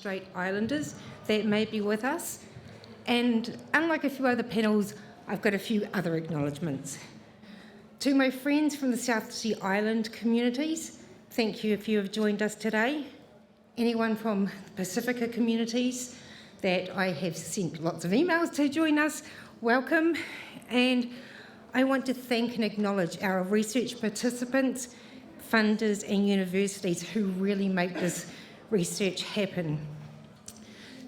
Strait Islanders that may be with us. And unlike a few other panels, I've got a few other acknowledgements. To my friends from the South Sea Island communities, thank you if you have joined us today. Anyone from the Pacifica communities that I have sent lots of emails to join us, welcome. And I want to thank and acknowledge our research participants, funders and universities who really make this research happen.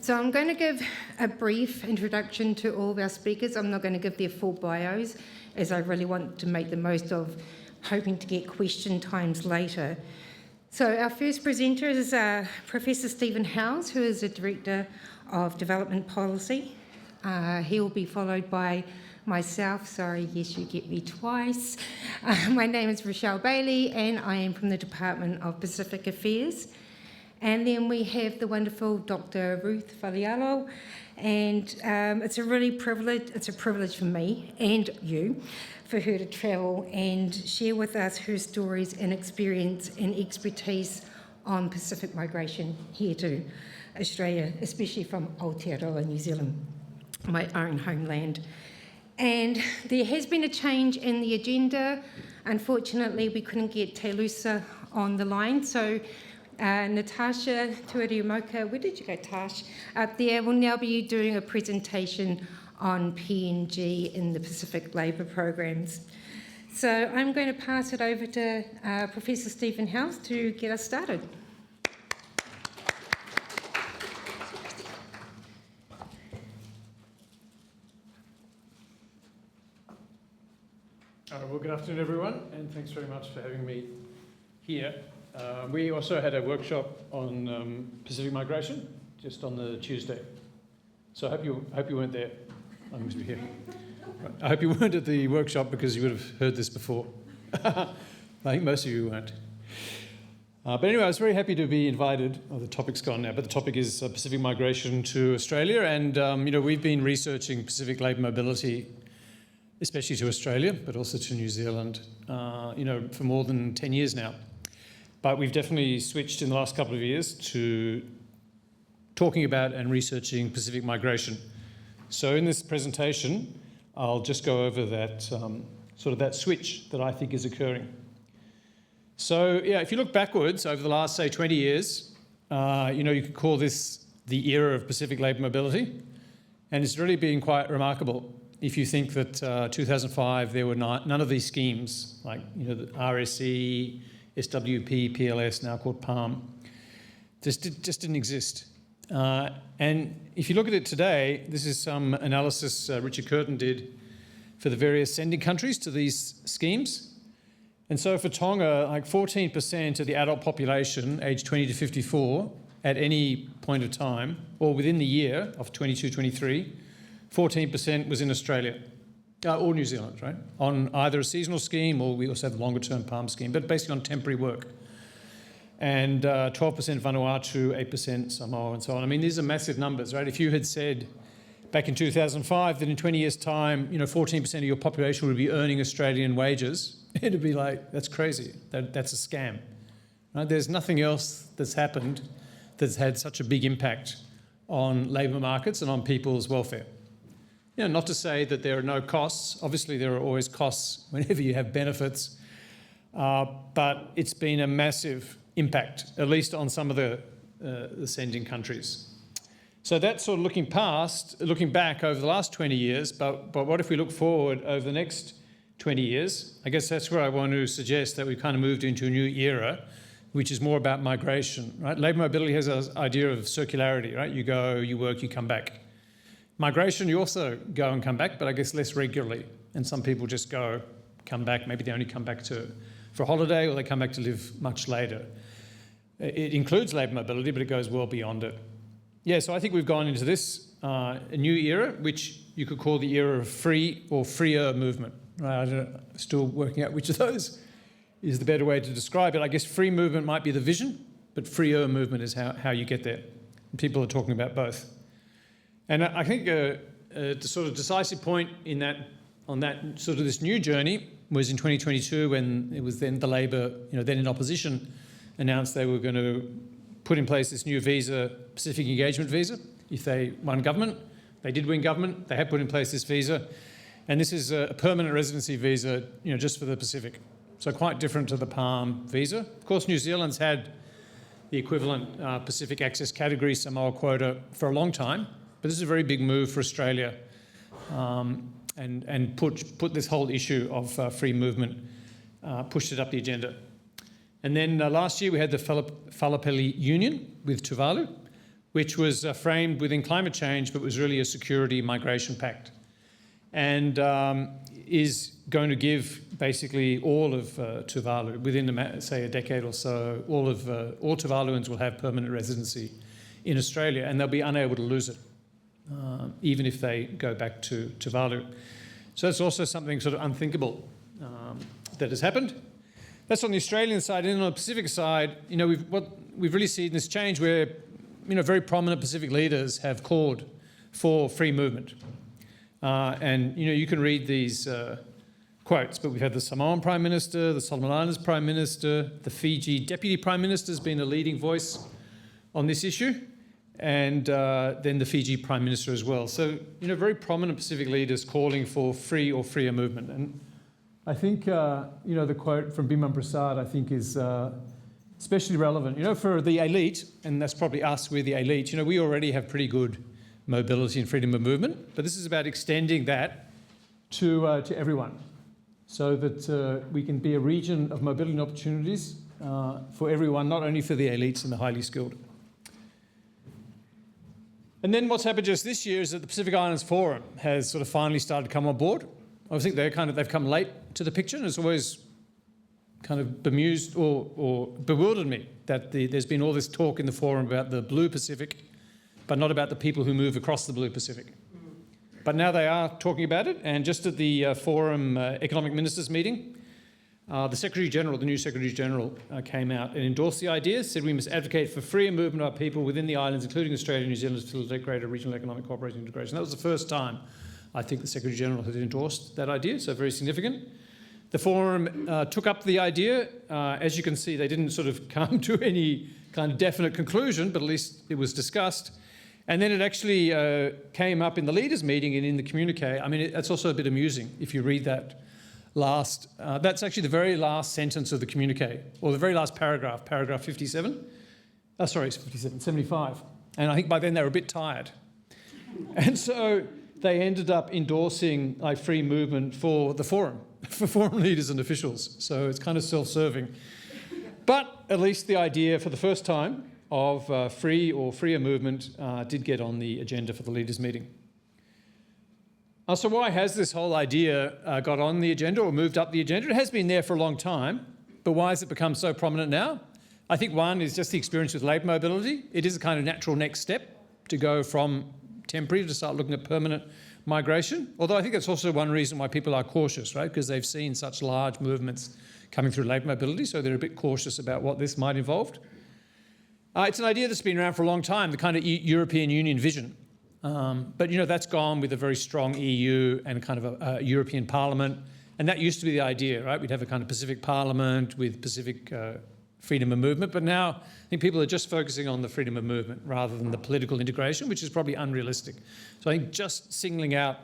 So I'm going to give a brief introduction to all of our speakers. I'm not going to give their full bios, as I really want to make the most of hoping to get question times later. So our first presenter is Professor Stephen Howes, who is the Director of Development Policy. He will be followed by myself. Sorry, yes, you get me twice. My name is Rochelle-Lee, and I am from the Department of Pacific Affairs. And then we have the wonderful Dr. Ruth Falialo, and it's a privilege for me and you for her to travel and share with us her stories and experience and expertise on Pacific migration here to Australia, especially from Aotearoa, New Zealand, my own homeland. And there has been a change in the agenda. Unfortunately, we couldn't get Te Lusa on the line, so Natasha Tuariumoka, where did you go, Tash? Up there, will now be doing a presentation on PNG in the Pacific Labour Programs. So I'm going to pass it over to Professor Stephen Howes to get us started. Well, good afternoon, everyone, and thanks very much for having me here. We also had a workshop on Pacific migration just on the Tuesday. So I hope you weren't there. I must be here. Right. I hope you weren't at the workshop because you would have heard this before. I think most of you weren't. But anyway, I was very happy to be invited. Oh, the topic's gone now, but the topic is Pacific migration to Australia, and we've been researching Pacific labour mobility, especially to Australia, but also to New Zealand, for more than 10 years now. But we've definitely switched in the last couple of years to talking about and researching Pacific migration. So in this presentation, I'll just go over that that switch that I think is occurring. So yeah, if you look backwards over the last, say, 20 years, you could call this the era of Pacific labour mobility, and it's really been quite remarkable. If you think that 2005 there were none of these schemes like the RSE, SWP, PLS, now called PALM, just didn't exist. And if you look at it today, this is some analysis Richard Curtin did for the various sending countries to these schemes. And so for Tonga, like 14% of the adult population aged 20 to 54 at any point of time, or within the year of 22-23, 14% was in Australia, or New Zealand, right? On either a seasonal scheme, or we also have the longer-term PALM scheme, but basically on temporary work. And 12% Vanuatu, 8% Samoa, and so on. I mean, these are massive numbers, right? If you had said back in 2005 that in 20 years' time, 14% of your population would be earning Australian wages, it'd be like, that's crazy. That's a scam. Right? There's nothing else that's happened that's had such a big impact on labour markets and on people's welfare. Not to say that there are no costs. Obviously, there are always costs whenever you have benefits, but it's been a massive impact, at least on some of the sending countries. So that's sort of looking back over the last 20 years, but what if we look forward over the next 20 years? I guess that's where I want to suggest that we've kind of moved into a new era, which is more about migration, right? Labour mobility has an idea of circularity, right? You go, you work, you come back. Migration, you also go and come back, but I guess less regularly. And some people just go, come back. Maybe they only come back for a holiday, or they come back to live much later. It includes labour mobility, but it goes well beyond it. Yeah, so I think we've gone into this a new era, which you could call the era of free or freer movement. Right? I'm still working out which of those is the better way to describe it. I guess free movement might be the vision, but freer movement is how you get there. And people are talking about both. And I think the sort of decisive point on that sort of this new journey was in 2022, when it was then the Labor, then in opposition, announced they were going to put in place this new visa, Pacific engagement visa. If they won government, they did win government, they had put in place this visa. And this is a permanent residency visa, just for the Pacific. So quite different to the Palm visa. Of course, New Zealand's had the equivalent Pacific access category Samoa quota for a long time, but this is a very big move for Australia, and put this whole issue of free movement, pushed it up the agenda. And then last year we had the Falapeli Union with Tuvalu, which was framed within climate change, but was really a security migration pact, and is going to give basically all of Tuvalu, within say a decade or so, all Tuvaluans will have permanent residency in Australia, and they'll be unable to lose it, even if they go back to Tuvalu. So that's also something sort of unthinkable that has happened. That's on the Australian side. And on the Pacific side, we've really seen this change where, very prominent Pacific leaders have called for free movement. And you can read these quotes, but we've had the Samoan Prime Minister, the Solomon Islands Prime Minister, the Fiji Deputy Prime Minister has been a leading voice on this issue, and then the Fiji Prime Minister as well. So, very prominent Pacific leaders calling for free or freer movement. And I think, the quote from Biman Prasad, I think, is especially relevant. For the elite, and that's probably us, we're the elite, we already have pretty good mobility and freedom of movement, but this is about extending that to everyone, so that we can be a region of mobility and opportunities for everyone, not only for the elites and the highly skilled. And then what's happened just this year is that the Pacific Islands Forum has sort of finally started to come on board. I think they've come late to the picture, and it's always kind of bemused or bewildered me that there's been all this talk in the forum about the blue Pacific, but not about the people who move across the blue Pacific. But now they are talking about it, and just at the Forum Economic Ministers meeting, the Secretary-General, the new Secretary-General, came out and endorsed the idea, said we must advocate for freer movement of our people within the islands, including Australia and New Zealand, to facilitate greater regional economic cooperation and integration. That was the first time I think the Secretary-General had endorsed that idea, so very significant. The Forum took up the idea. As you can see, they didn't sort of come to any kind of definite conclusion, but at least it was discussed. And then it actually came up in the leaders' meeting and in the communique. I mean, it's also a bit amusing if you read that last. That's actually the very last sentence of the communique, or the very last paragraph, paragraph 57. Sorry, it's 57, 75. And I think by then they were a bit tired. And so they ended up endorsing free movement for the forum, for forum leaders and officials. So it's kind of self-serving. But at least the idea for the first time of free or freer movement did get on the agenda for the leaders' meeting. So why has this whole idea got on the agenda or moved up the agenda? It has been there for a long time, but why has it become so prominent now? I think one is just the experience with labour mobility. It is a kind of natural next step to go from temporary to start looking at permanent migration, although I think that's also one reason why people are cautious, right? Because they've seen such large movements coming through labour mobility, so they're a bit cautious about what this might involve. It's an idea that's been around for a long time, the kind of European Union vision. But, that's gone with a very strong EU and kind of a European Parliament. And that used to be the idea, right? We'd have a kind of Pacific Parliament with Pacific freedom of movement. But now I think people are just focusing on the freedom of movement rather than the political integration, which is probably unrealistic. So I think just singling out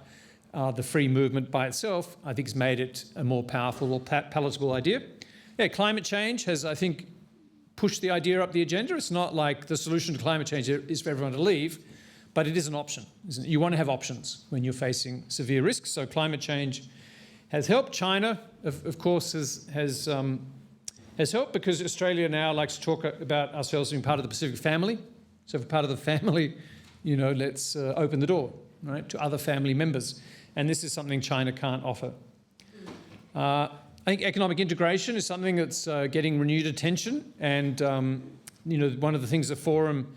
the free movement by itself, I think has made it a more powerful or palatable idea. Yeah, climate change has, I think, pushed the idea up the agenda. It's not like the solution to climate change is for everyone to leave, but it is an option, isn't it? You want to have options when you're facing severe risks. So climate change has helped. China, of course, has helped, because Australia now likes to talk about ourselves being part of the Pacific family. So if we're part of the family, let's open the door, right, to other family members. And this is something China can't offer. I think economic integration is something that's getting renewed attention. And, one of the things the Forum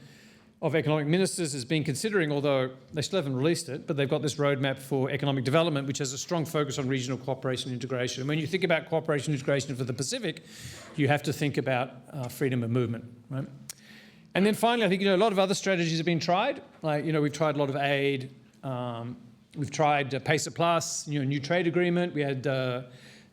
of Economic Ministers has been considering, although they still haven't released it, but they've got this roadmap for economic development, which has a strong focus on regional cooperation and integration. And when you think about cooperation and integration for the Pacific, you have to think about freedom of movement, right? And then finally, I think, a lot of other strategies have been tried. Like, we've tried a lot of aid. We've tried PACER Plus, new trade agreement. We had the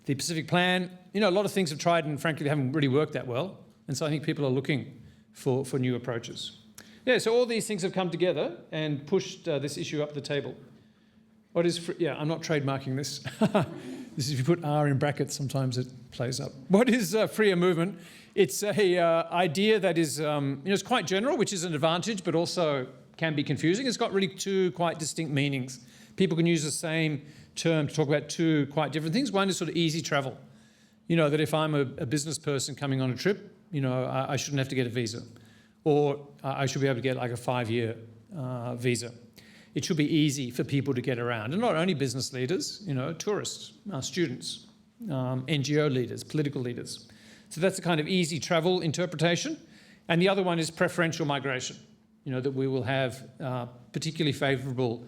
Pacific Plan. A lot of things have tried, and frankly, they haven't really worked that well. And so I think people are looking for new approaches. Yeah, so all these things have come together and pushed this issue up the table. What is I'm not trademarking this. This is if you put R in brackets, sometimes it plays up. What is freer movement? It's a idea that is, it's quite general, which is an advantage, but also can be confusing. It's got really two quite distinct meanings. People can use the same term to talk about two quite different things. One is sort of easy travel. That if I'm a business person coming on a trip, I shouldn't have to get a visa. Or I should be able to get like a 5-year visa. It should be easy for people to get around. And not only business leaders, tourists, students, NGO leaders, political leaders. So that's a kind of easy travel interpretation. And the other one is preferential migration, that we will have particularly favourable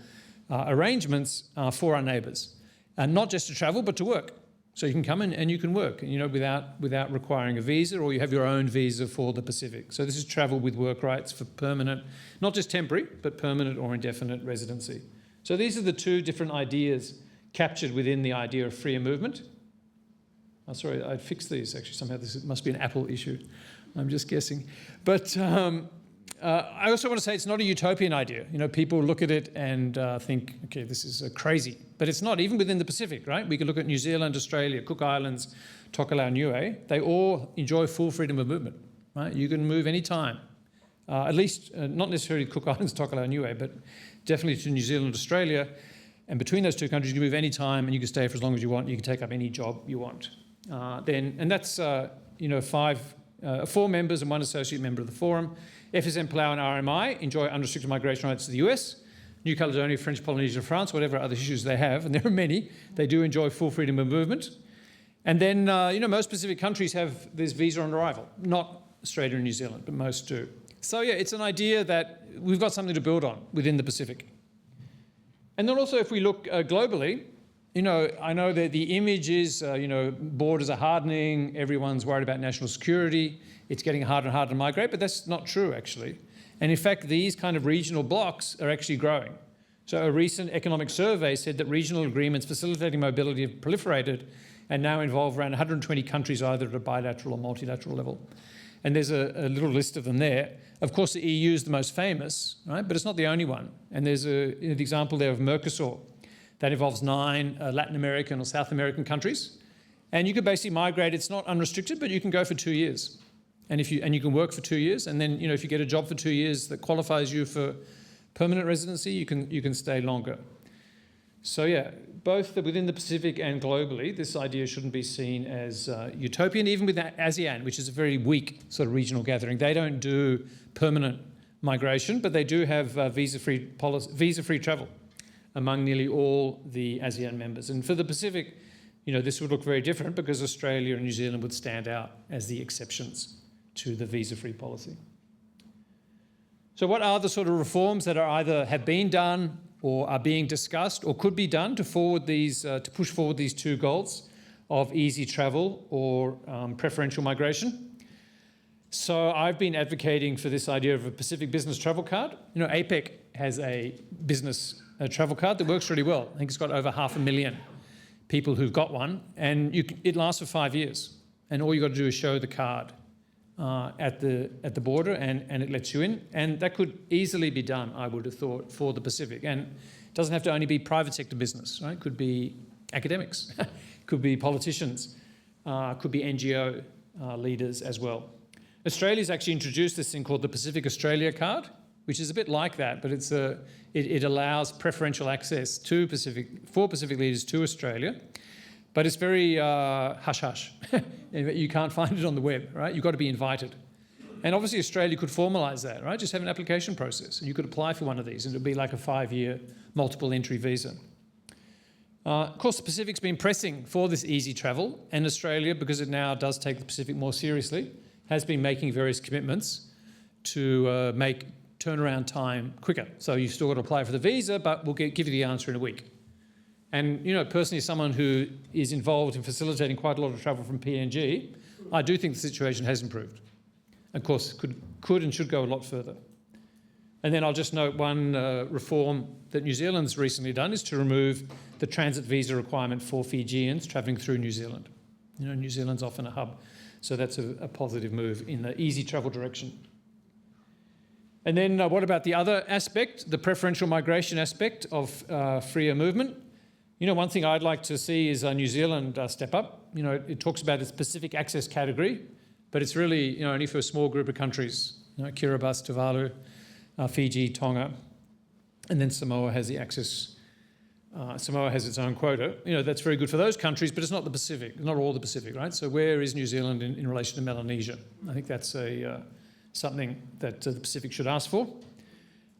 arrangements for our neighbours. And not just to travel, but to work. So you can come in and you can work, without requiring a visa, or you have your own visa for the Pacific. So this is travel with work rights for permanent, not just temporary, but permanent or indefinite residency. So these are the two different ideas captured within the idea of freer movement. Oh, sorry, I'd fixed these actually somehow. This must be an Apple issue. I'm just guessing. But I also want to say it's not a utopian idea. People look at it and think, okay, this is crazy. But it's not, even within the Pacific, right? We can look at New Zealand, Australia, Cook Islands, Tokelau Niue. They all enjoy full freedom of movement, right? You can move anytime. At least, not necessarily Cook Islands, Tokelau Niue, but definitely to New Zealand, Australia. And between those two countries, you can move anytime and you can stay for as long as you want. You can take up any job you want. And that's, 4 members and 1 associate member of the forum. FSM, Palau and RMI enjoy unrestricted migration rights to the US. New Caledonia, French Polynesia, France, whatever other issues they have, and there are many, they do enjoy full freedom of movement. And then, most Pacific countries have this visa on arrival. Not Australia and New Zealand, but most do. So yeah, it's an idea that we've got something to build on within the Pacific. And then also if we look globally, I know that the image is, borders are hardening, everyone's worried about national security, it's getting harder and harder to migrate, but that's not true actually. And in fact, these kind of regional blocks are actually growing. So a recent economic survey said that regional agreements facilitating mobility have proliferated and now involve around 120 countries either at a bilateral or multilateral level. And there's a little list of them there. Of course, the EU is the most famous, right? But it's not the only one. And there's an example there of Mercosur. That involves 9 Latin American or South American countries. And you could basically migrate. It's not unrestricted, but you can go for 2 years. And you can work for 2 years. And then, if you get a job for 2 years that qualifies you for permanent residency, you can stay longer. So yeah, both within the Pacific and globally, this idea shouldn't be seen as utopian, even with ASEAN, which is a very weak sort of regional gathering. They don't do permanent migration, but they do have visa-free travel among nearly all the ASEAN members. And for the Pacific, this would look very different because Australia and New Zealand would stand out as the exceptions to the visa-free policy. So what are the sort of reforms that are either have been done or are being discussed or could be done to push forward these two goals of easy travel or preferential migration? So I've been advocating for this idea of a Pacific business travel card. APEC has a business travel card that works really well. I think it's got over 500,000 people who've got one, and it lasts for 5 years. And all you've got to do is show the card at the border, and it lets you in. And that could easily be done, I would have thought, for the Pacific. And it doesn't have to only be private sector business, right? It could be academics, could be politicians, could be NGO leaders as well. Australia's actually introduced this thing called the Pacific Australia card, which is a bit like that, but it allows preferential access for Pacific leaders to Australia. But it's very hush-hush. You can't find it on the web, right? You've got to be invited. And obviously Australia could formalise that, right? Just have an application process and you could apply for one of these and it would be like a 5-year multiple entry visa. Of course, the Pacific's been pressing for this easy travel, and Australia, because it now does take the Pacific more seriously, has been making various commitments to make turnaround time quicker. So you've still got to apply for the visa, but we'll give you the answer in a week. And, personally, as someone who is involved in facilitating quite a lot of travel from PNG, I do think the situation has improved. Of course, could and should go a lot further. And then I'll just note one reform that New Zealand's recently done is to remove the transit visa requirement for Fijians travelling through New Zealand. New Zealand's often a hub, so that's a positive move in the easy travel direction. And then what about the other aspect, the preferential migration aspect of freer movement? You know, one thing I'd like to see is New Zealand step up. You know, it talks about its Pacific access category, but it's really, you know, only for a small group of countries. You know, Kiribati, Tuvalu, Fiji, Tonga, and then Samoa has the access. Samoa has its own quota. You know, that's very good for those countries, but it's not the Pacific, not all the Pacific, right? So where is New Zealand in relation to Melanesia? I think that's something that the Pacific should ask for.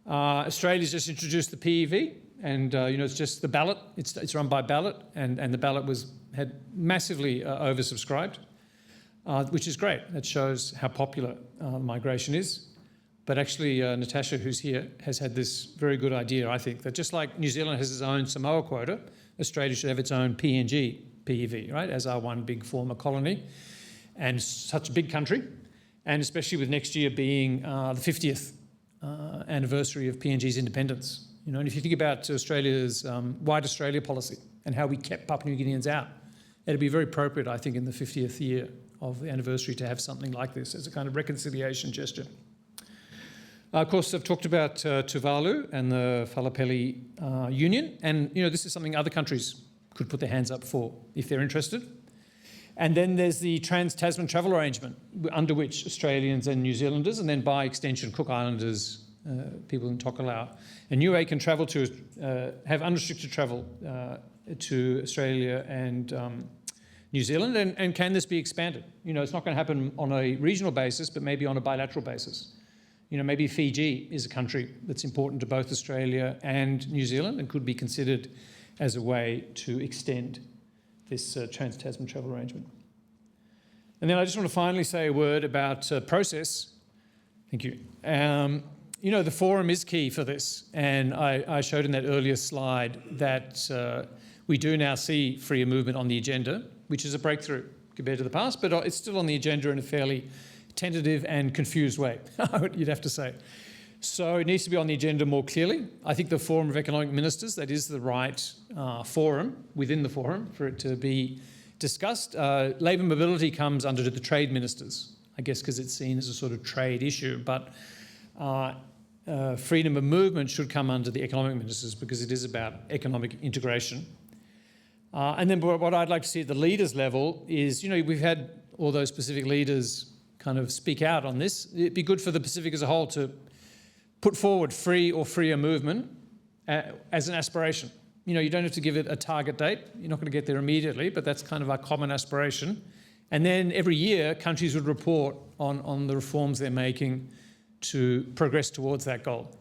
Australia's just introduced the PEV, and you know, it's just the ballot. It's run by ballot, and the ballot had massively oversubscribed, which is great. That shows how popular migration is. But actually, Natasha, who's here, has had this very good idea, I think, that just like New Zealand has its own Samoa quota, Australia should have its own PNG PEV, right, as our one big former colony, and such a big country. And especially with next year being the 50th anniversary of PNG's independence. You know, and if you think about Australia's White Australia policy and how we kept Papua New Guineans out, it'd be very appropriate, I think, in the 50th year of the anniversary to have something like this as a kind of reconciliation gesture. Of course, I've talked about Tuvalu and the Falapeli Union, and you know, this is something other countries could put their hands up for if they're interested. And then there's the Trans-Tasman Travel Arrangement, under which Australians and New Zealanders, and then by extension Cook Islanders, people in Tokelau, and Niue can travel to, have unrestricted travel to Australia and New Zealand, and can this be expanded? You know, it's not going to happen on a regional basis, but maybe on a bilateral basis. You know, maybe Fiji is a country that's important to both Australia and New Zealand and could be considered as a way to extend this Trans-Tasman Travel Arrangement. And then I just want to finally say a word about process. Thank you. You know, the forum is key for this, and I showed in that earlier slide that we do now see freer movement on the agenda, which is a breakthrough compared to the past, but it's still on the agenda in a fairly tentative and confused way, you'd have to say. So it needs to be on the agenda more clearly. I think the Forum of Economic Ministers, that is the right forum within the forum for it to be discussed. Labour mobility comes under the trade ministers, I guess because it's seen as a sort of trade issue, but freedom of movement should come under the economic ministers because it is about economic integration. And then what I'd like to see at the leaders level is, you know, we've had all those Pacific leaders kind of speak out on this. It'd be good for the Pacific as a whole to put forward free or freer movement as an aspiration. You know, you don't have to give it a target date. You're not going to get there immediately, but that's kind of our common aspiration. And then every year, countries would report on the reforms they're making to progress towards that goal.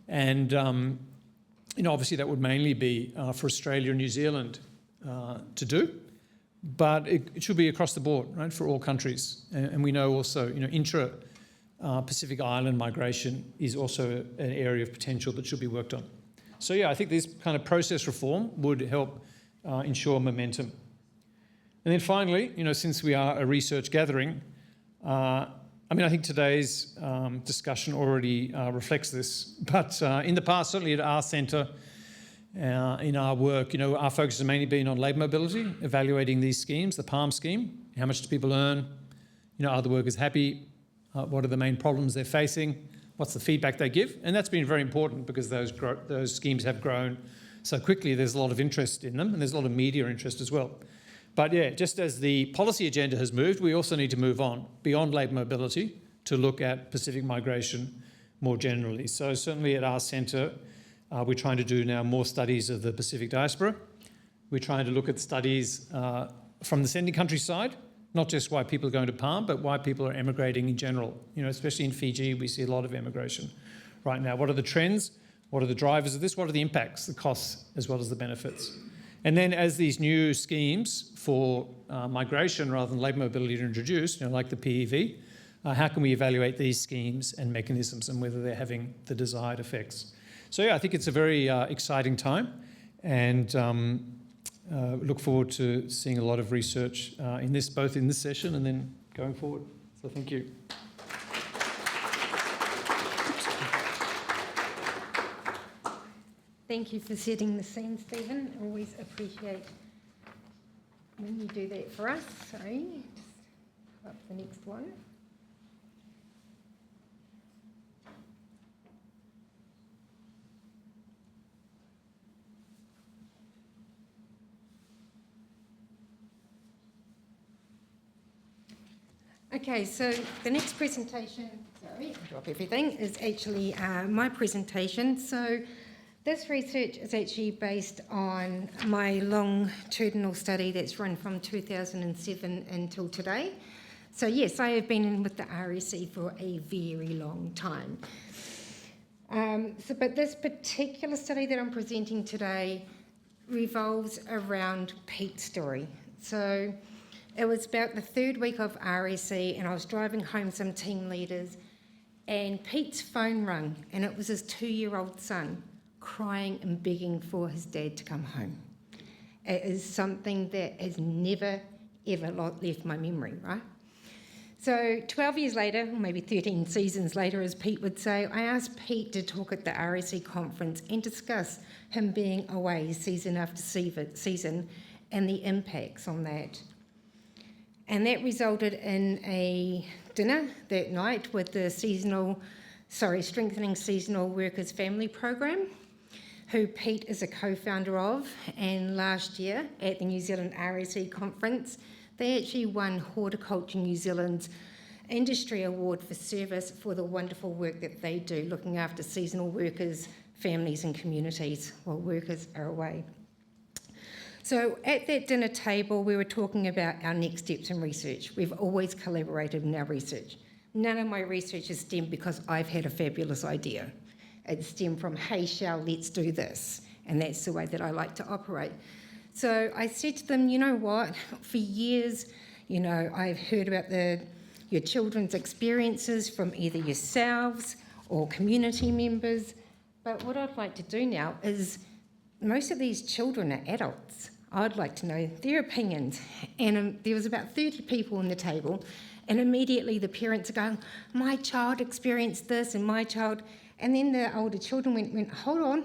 And, you know, obviously that would mainly be for Australia and New Zealand to do. But it should be across the board, right, for all countries. And we know also, you know, intra-Pacific Island migration is also an area of potential that should be worked on. So, yeah, I think this kind of process reform would help ensure momentum. And then finally, you know, since we are a research gathering, I mean, I think today's discussion already reflects this. But in the past, certainly at our centre, in our work, you know, our focus has mainly been on labour mobility, evaluating these schemes, the PALM scheme, how much do people earn, you know, are the workers happy, what are the main problems they're facing, what's the feedback they give, and that's been very important because those schemes have grown so quickly. There's a lot of interest in them, and there's a lot of media interest as well. But yeah, just as the policy agenda has moved, we also need to move on beyond labour mobility to look at Pacific migration more generally. So certainly at our centre, we're trying to do now more studies of the Pacific diaspora. We're trying to look at studies from the sending country side, not just why people are going to Palm, but why people are emigrating in general. You know, especially in Fiji, we see a lot of emigration right now. What are the trends? What are the drivers of this? What are the impacts, the costs, as well as the benefits? And then as these new schemes for migration rather than labour mobility are introduced, you know, like the PEV, how can we evaluate these schemes and mechanisms and whether they're having the desired effects? So yeah, I think it's a very exciting time, and look forward to seeing a lot of research in this, both in this session and then going forward. So thank you. Thank you for setting the scene, Stephen. Always appreciate when you do that for us. Sorry, just put up the next one. Okay, so the next presentation, drop everything, is actually my presentation. So this research is actually based on my longitudinal study that's run from 2007 until today. So yes, I have been in with the RSC for a very long time. But this particular study that I'm presenting today revolves around Pete's story. So it was about the third week of RSC, and I was driving home some team leaders, and Pete's phone rang, and it was his 2-year-old son crying and begging for his dad to come home. It is something that has never, ever left my memory, right? So 12 years later, or maybe 13 seasons later, as Pete would say, I asked Pete to talk at the RSC conference and discuss him being away season after season and the impacts on that. And that resulted in a dinner that night with the Strengthening Seasonal Workers Family Program, who Pete is a co-founder of. And last year at the New Zealand RSE conference, they actually won Horticulture New Zealand's Industry Award for service for the wonderful work that they do, looking after seasonal workers, families and communities while workers are away. So at that dinner table, we were talking about our next steps in research. We've always collaborated in our research. None of my research is stemmed because I've had a fabulous idea. It's stemmed from, hey, Shell, let's do this. And that's the way that I like to operate. So I said to them, you know what, for years, I've heard about your children's experiences from either yourselves or community members. But what I'd like to do now is, most of these children are adults. I'd like to know their opinions. And there was about 30 people on the table, and immediately the parents are going, my child experienced this and my child, and then the older children went, hold on,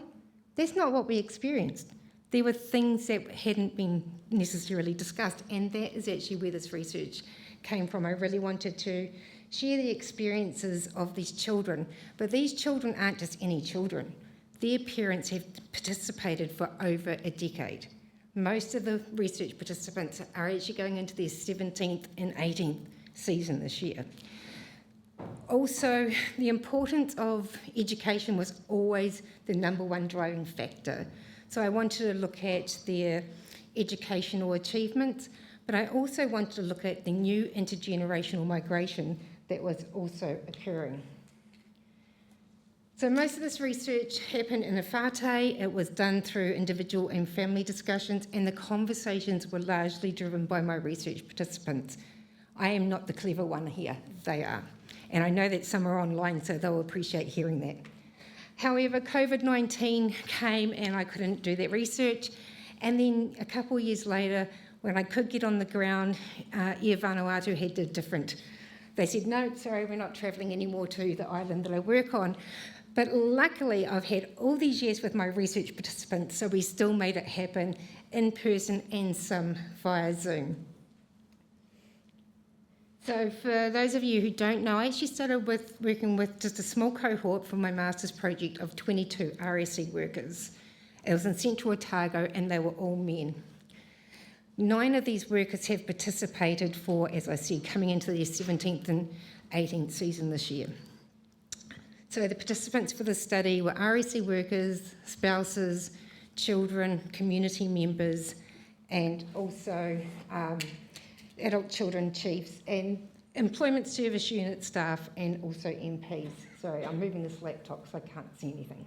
that's not what we experienced. There were things that hadn't been necessarily discussed, and that is actually where this research came from. I really wanted to share the experiences of these children, but these children aren't just any children. Their parents have participated for over a decade. Most of the research participants are actually going into their 17th and 18th season this year. Also, the importance of education was always the number one driving factor. So I wanted to look at their educational achievements, but I also wanted to look at the new intergenerational migration that was also occurring. So most of this research happened in a whātei. It was done through individual and family discussions, and the conversations were largely driven by my research participants. I am not the clever one here, they are. And I know that some are online, so they'll appreciate hearing that. However, COVID-19 came and I couldn't do that research. And then a couple of years later, when I could get on the ground, Air Vanuatu had a different. They said, no, sorry, we're not travelling anymore to the island that I work on. But luckily, I've had all these years with my research participants, so we still made it happen in person and some via Zoom. So for those of you who don't know, I actually started working with just a small cohort for my master's project of 22 RSC workers. It was in Central Otago, and they were all men. 9 of these workers have participated for, as I said, coming into their 17th and 18th season this year. So the participants for the study were RSC workers, spouses, children, community members, and also adult children chiefs, and employment service unit staff, and also MPs. Sorry, I'm moving this laptop so I can't see anything.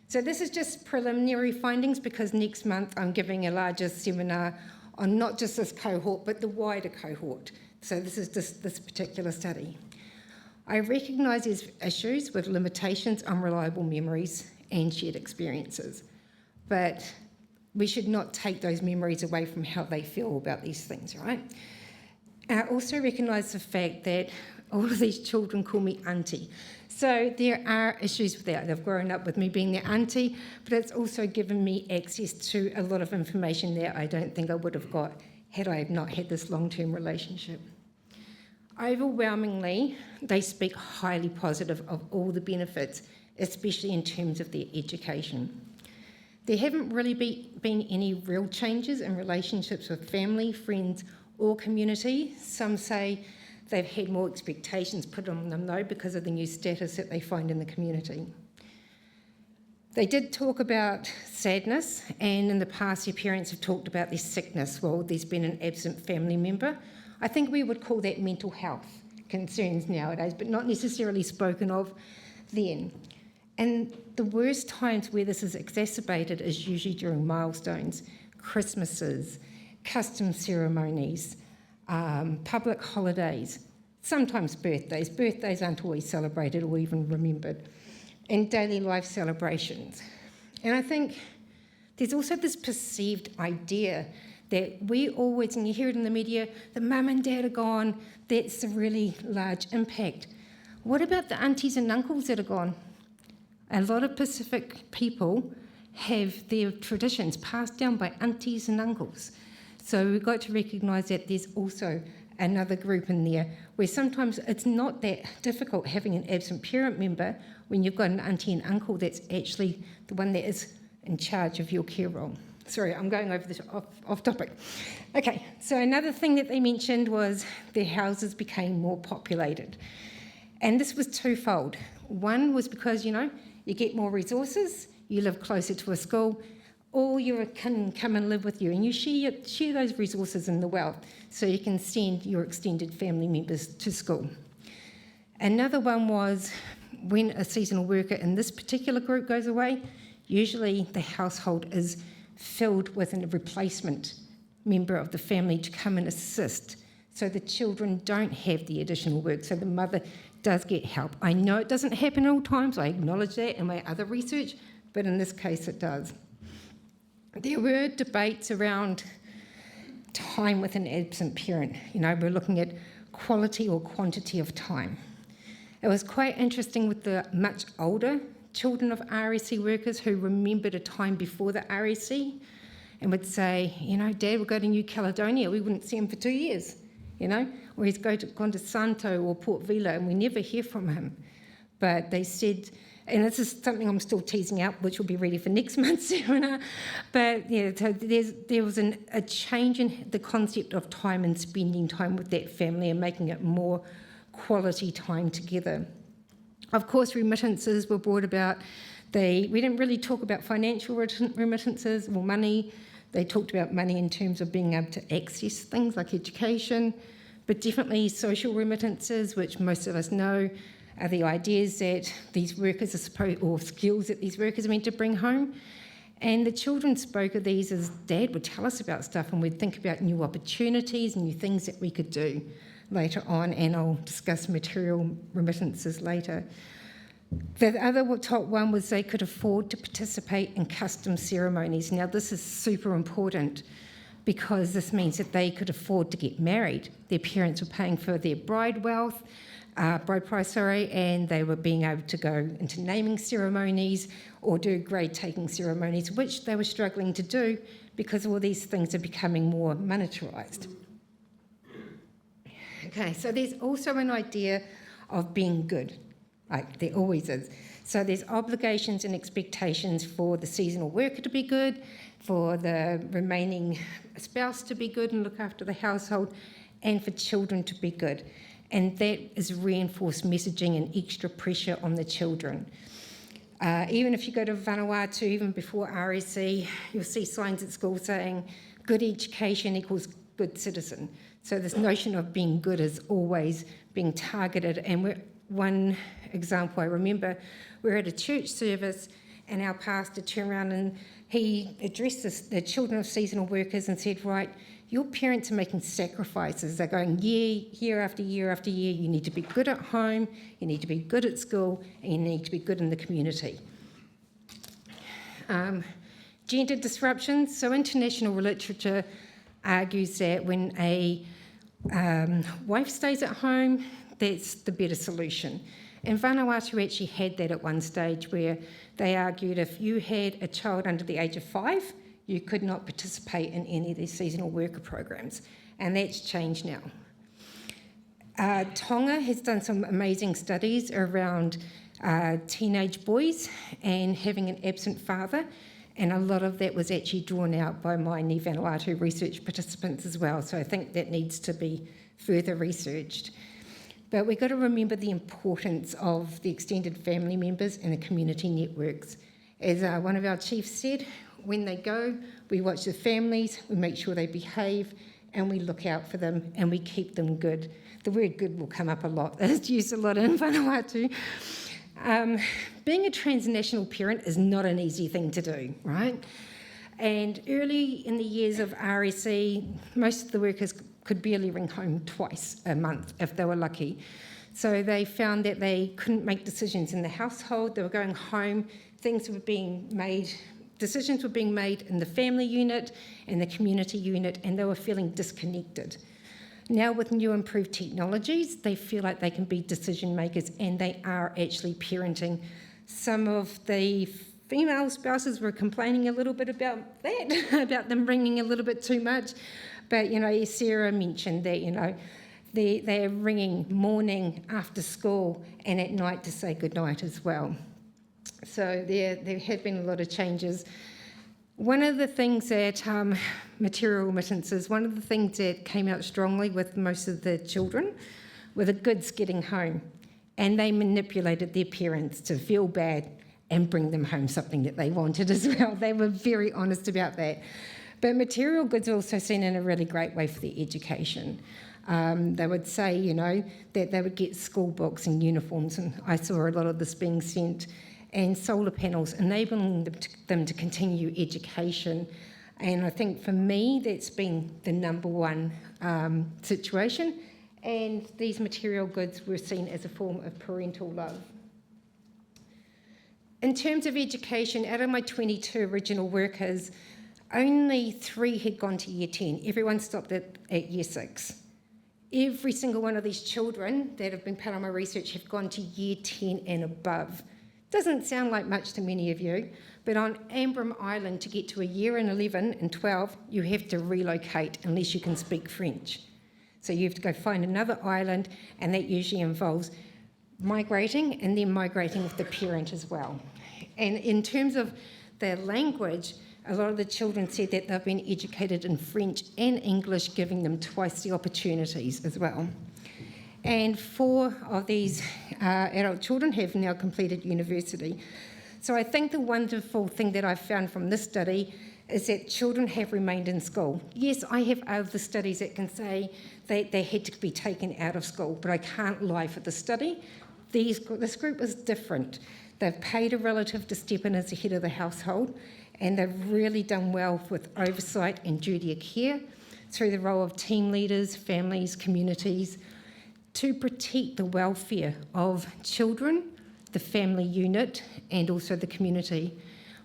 So this is just preliminary findings, because next month I'm giving a larger seminar on not just this cohort, but the wider cohort. So this is just this particular study. I recognise there's issues with limitations, unreliable memories and shared experiences, but we should not take those memories away from how they feel about these things, right? I also recognise the fact that all of these children call me auntie. So there are issues with that. They've grown up with me being their auntie, but it's also given me access to a lot of information that I don't think I would have got had I not had this long-term relationship. Overwhelmingly, they speak highly positive of all the benefits, especially in terms of their education. There haven't really been any real changes in relationships with family, friends, or community. Some say They've had more expectations put on them, though, because of the new status that they find in the community. They did talk about sadness, and in the past their parents have talked about their sickness. Well, there's been an absent family member. I think we would call that mental health concerns nowadays, but not necessarily spoken of then. And the worst times where this is exacerbated is usually during milestones, Christmases, custom ceremonies, public holidays, sometimes birthdays. Birthdays aren't always celebrated or even remembered, and daily life celebrations. And I think there's also this perceived idea that we always, and you hear it in the media, that mum and dad are gone, that's a really large impact. What about the aunties and uncles that are gone? A lot of Pacific people have their traditions passed down by aunties and uncles. So we've got to recognise that there's also another group in there where sometimes it's not that difficult having an absent parent member when you've got an auntie and uncle that's actually the one that is in charge of your care role. Sorry, I'm going over this off topic. Okay, so another thing that they mentioned was their houses became more populated. And this was twofold. One was because, you get more resources, you live closer to a school, or you can come and live with you, and you share those resources in the wealth, so you can send your extended family members to school. Another one was when a seasonal worker in this particular group goes away, usually the household is filled with a replacement member of the family to come and assist, so the children don't have the additional work, so the mother does get help. I know it doesn't happen all times, I acknowledge that in my other research, but in this case it does. There were debates around time with an absent parent. We're looking at quality or quantity of time. It was quite interesting with the much older children of RSC workers who remembered a time before the RSC and would say, Dad will go to New Caledonia, we wouldn't see him for 2 years, or he's gone to Santo or Port Vila and we never hear from him. But they said, and this is something I'm still teasing out, which will be ready for next month's seminar, but so there was a change in the concept of time and spending time with that family and making it more quality time together. Of course, remittances were brought about. We didn't really talk about financial remittances or money. They talked about money in terms of being able to access things like education, but definitely social remittances, which most of us know are the ideas that these workers are supposed, or skills that these workers are meant to bring home. And the children spoke of these as Dad would tell us about stuff and we'd think about new opportunities and new things that we could do later on, and I'll discuss material remittances later. The other top one was they could afford to participate in custom ceremonies. Now this is super important because this means that they could afford to get married. Their parents were paying for their bride price, and they were being able to go into naming ceremonies or do grade-taking ceremonies, which they were struggling to do because all these things are becoming more monetarised. Okay, so there's also an idea of being good, like there always is. So there's obligations and expectations for the seasonal worker to be good, for the remaining spouse to be good and look after the household, and for children to be good. And that is reinforced messaging and extra pressure on the children. Even if you go to Vanuatu, even before RSC, you'll see signs at school saying good education equals good citizen. So this notion of being good is always being targeted. And one example I remember, we were at a church service and our pastor turned around and he addressed the children of seasonal workers and said, right, your parents are making sacrifices. They're going year after year after year. You need to be good at home, you need to be good at school, and you need to be good in the community. Gender disruptions. So international literature argues that when a wife stays at home, that's the better solution. And Vanuatu actually had that at one stage where they argued if you had a child under the age of 5, you could not participate in any of these seasonal worker programs, and that's changed now. Tonga has done some amazing studies around teenage boys and having an absent father, and a lot of that was actually drawn out by my Ni Vanuatu research participants as well, so I think that needs to be further researched. But we've got to remember the importance of the extended family members and the community networks. As one of our chiefs said, when they go, we watch the families, we make sure they behave, and we look out for them, and we keep them good. The word good will come up a lot. It's used a lot in Vanuatu. Being a transnational parent is not an easy thing to do, right? And early in the years of RSE, most of the workers could barely ring home twice a month if they were lucky. So they found that they couldn't make decisions in the household. They were going home, decisions were being made in the family unit and the community unit, and they were feeling disconnected. Now with new improved technologies, they feel like they can be decision makers, and they are actually parenting. Some of the female spouses were complaining a little bit about that, about them ringing a little bit too much. But, Sarah mentioned that, they're ringing morning, after school, and at night to say goodnight as well. So there have been a lot of changes. One of the things that, material remittances, one of the things that came out strongly with most of the children were the goods getting home. And they manipulated their parents to feel bad and bring them home something that they wanted as well. They were very honest about that. But material goods are also seen in a really great way for their education. They would say, that they would get school books and uniforms, and I saw a lot of this being sent, and solar panels, enabling them to continue education. And I think for me, that's been the number one situation. And these material goods were seen as a form of parental love. In terms of education, out of my 22 original workers, only 3 had gone to year 10. Everyone stopped at year 6. Every single one of these children that have been part of my research have gone to year 10 and above. Doesn't sound like much to many of you, but on Ambrym Island, to get to a year in 11 and 12, you have to relocate unless you can speak French. So you have to go find another island, and that usually involves migrating and then migrating with the parent as well. And in terms of their language, a lot of the children said that they've been educated in French and English, giving them twice the opportunities as well. And 4 of these adult children have now completed university. So I think the wonderful thing that I've found from this study is that children have remained in school. Yes, I have other studies that can say they had to be taken out of school, but I can't lie for the study. This group is different. They've paid a relative to step in as the head of the household, and they've really done well with oversight and duty of care through the role of team leaders, families, communities, to protect the welfare of children, the family unit, and also the community.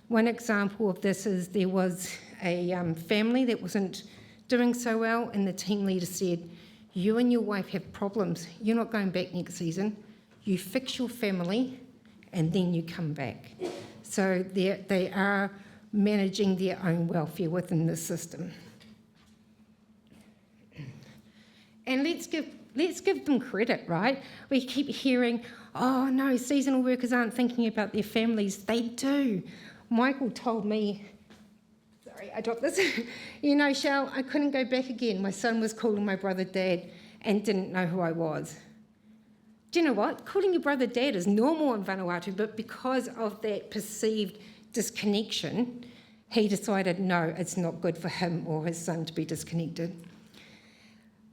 One example of this is there was a family that wasn't doing so well, and the team leader said, "You and your wife have problems. You're not going back next season. You fix your family, and then you come back." So they are managing their own welfare within the system. And let's give them credit, right? We keep hearing, "Oh no, seasonal workers aren't thinking about their families." They do. Michael told me, sorry, I dropped this. Shell, I couldn't go back again. My son was calling my brother Dad and didn't know who I was. Do you know what? Calling your brother Dad is normal in Vanuatu, but because of that perceived disconnection, he decided, no, it's not good for him or his son to be disconnected.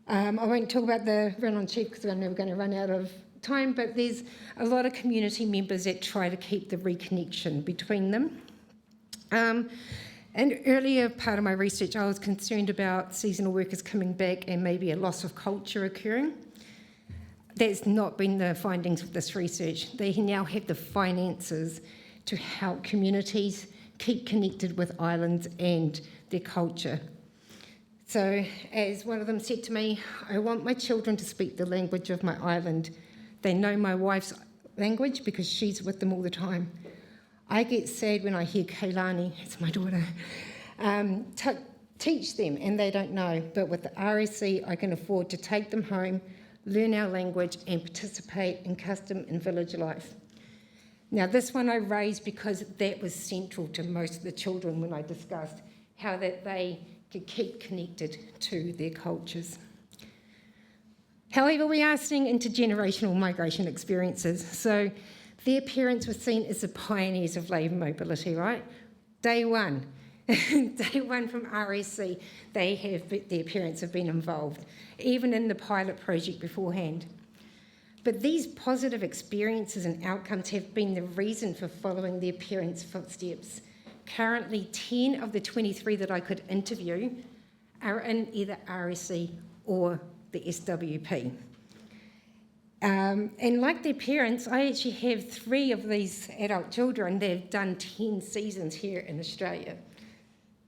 I won't talk about the run-on chief because I know we're going to run out of time, but there's a lot of community members that try to keep the reconnection between them. And earlier part of my research, I was concerned about seasonal workers coming back and maybe a loss of culture occurring. That's not been the findings of this research. They now have the finances to help communities keep connected with islands and their culture. So, as one of them said to me, "I want my children to speak the language of my island. They know my wife's language because she's with them all the time. I get sad when I hear Kailani," it's my daughter, teach them, and they don't know. But with the RSC, I can afford to take them home, learn our language, and participate in custom and village life. Now, this one I raised because that was central to most of the children when I discussed how that they could keep connected to their cultures. However, we are seeing intergenerational migration experiences. So their parents were seen as the pioneers of labour mobility, right? Day one. Day one from RSC, their parents have been involved, even in the pilot project beforehand. But these positive experiences and outcomes have been the reason for following their parents' footsteps. Currently, 10 of the 23 that I could interview are in either RSC or the SWP. And like their parents, I actually have 3 of these adult children that have done 10 seasons here in Australia.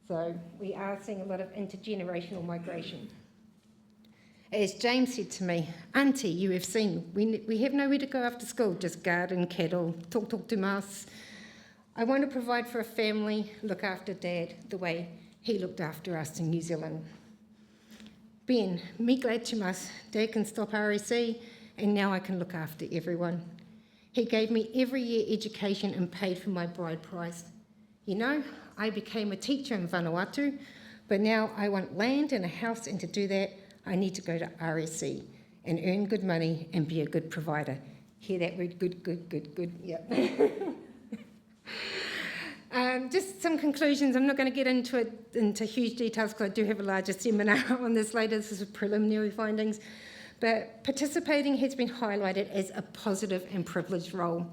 So we are seeing a lot of intergenerational migration. As James said to me, Auntie, you have seen, we have nowhere to go after school, just garden, cattle, talk to mas. I want to provide for a family, look after Dad the way he looked after us in New Zealand. Ben, me glad to mas, Dad can stop RSC, and now I can look after everyone. He gave me every year education and paid for my bride price. You know, I became a teacher in Vanuatu, but now I want land and a house, and to do that, I need to go to RSC and earn good money and be a good provider. Hear that word, good, yep. Just some conclusions. I'm not going to get into huge details because I do have a larger seminar on this later. This is preliminary findings. But participating has been highlighted as a positive and privileged role.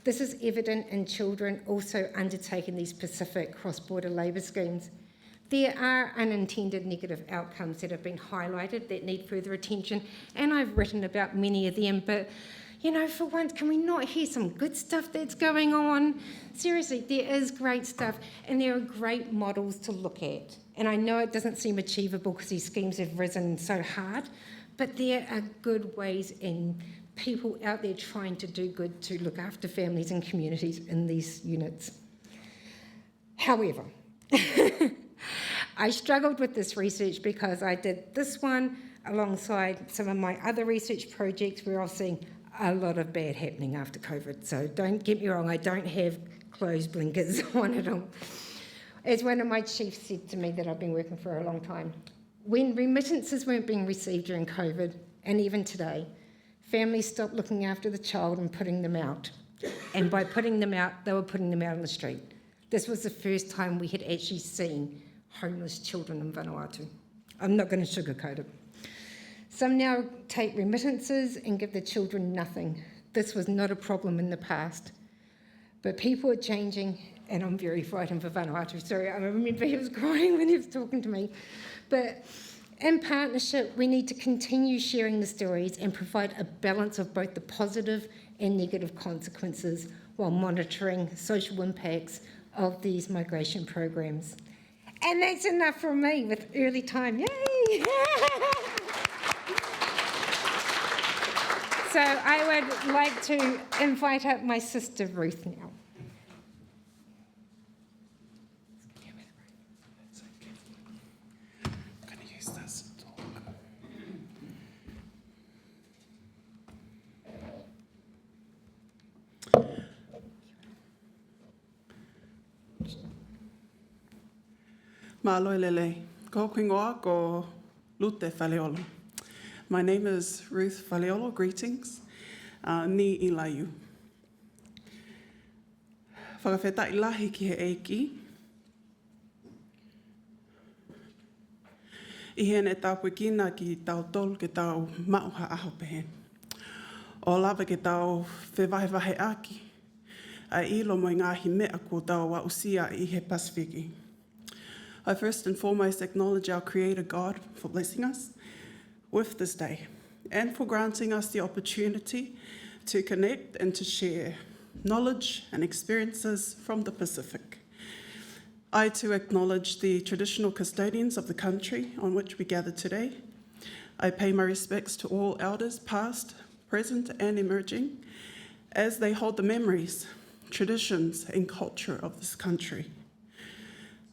This is evident in children also undertaking these Pacific cross-border labour schemes. There are unintended negative outcomes that have been highlighted that need further attention, and I've written about many of them, but you know, for once, can we not hear some good stuff that's going on? Seriously, there is great stuff, and there are great models to look at. And I know it doesn't seem achievable because these schemes have risen so hard, but there are good ways and people out there trying to do good to look after families and communities in these units. However, I struggled with this research because I did this one alongside some of my other research projects where I was seeing a lot of bad happening after COVID. So don't get me wrong, I don't have closed blinkers on at all. As one of my chiefs said to me that I've been working for a long time, when remittances weren't being received during COVID, and even today, families stopped looking after the child and putting them out. And by putting them out, they were putting them out on the street. This was the first time we had actually seen homeless children in Vanuatu. I'm not going to sugarcoat it. Some now take remittances and give the children nothing. This was not a problem in the past. But people are changing, and I'm very frightened for Vanuatu. Sorry, I remember he was crying when he was talking to me. But in partnership, we need to continue sharing the stories and provide a balance of both the positive and negative consequences while monitoring social impacts of these migration programs. And that's enough from me with early time. Yay! So I would like to invite up my sister Ruth now. I'm going to use this talk. Māloi lele, ko kuingoa ko lute whaleolo. My name is Ruth Whaleolo, greetings, ni ilayu. Whakawhetai lahi ki he eiki. I hene tau puikina ki tau tolu ke tau mauha aho pehe. O lava ke tau whewahewahe aki. A ilo mo ngāhi mea ko tau wa usia I he Pacific. I first and foremost acknowledge our Creator God for blessing us with this day and for granting us the opportunity to connect and to share knowledge and experiences from the Pacific. I too acknowledge the traditional custodians of the country on which we gather today. I pay my respects to all elders past, present and emerging as they hold the memories, traditions and culture of this country.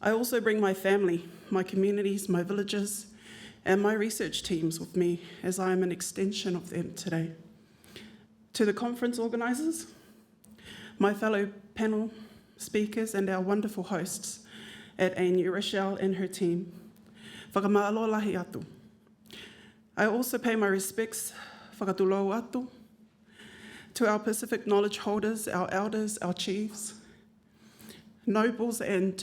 I also bring my family, my communities, my villages, and my research teams with me as I am an extension of them today. To the conference organisers, my fellow panel speakers and our wonderful hosts at ANU, Rochelle and her team, whakamālo lahi atu. I also pay my respects, whakatulou atu, to our Pacific knowledge holders, our elders, our chiefs, nobles and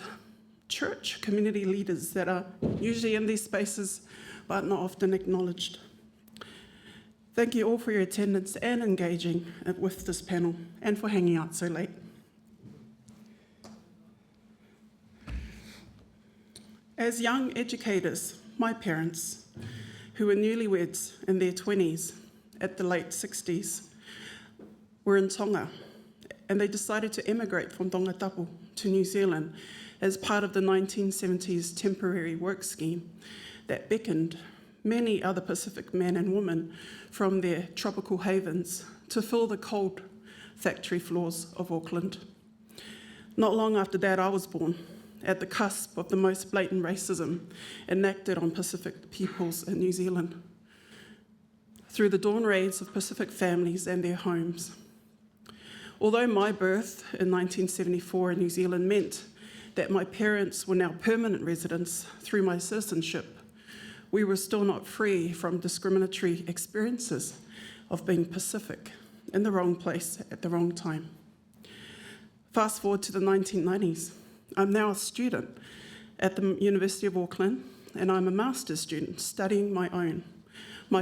church community leaders that are usually in these spaces but not often acknowledged. Thank you all for your attendance and engaging with this panel and for hanging out so late. As young educators, my parents, who were newlyweds in their 20s at the late 60s, were in Tonga, and they decided to emigrate from Tongatapu to New Zealand as part of the 1970s temporary work scheme that beckoned many other Pacific men and women from their tropical havens to fill the cold factory floors of Auckland. Not long after that, I was born, at the cusp of the most blatant racism enacted on Pacific peoples in New Zealand, through the dawn raids of Pacific families and their homes. Although my birth in 1974 in New Zealand meant that my parents were now permanent residents through my citizenship, we were still not free from discriminatory experiences of being Pacific in the wrong place at the wrong time. Fast forward to the 1990s. I'm now a student at the University of Auckland, and I'm a master's student studying my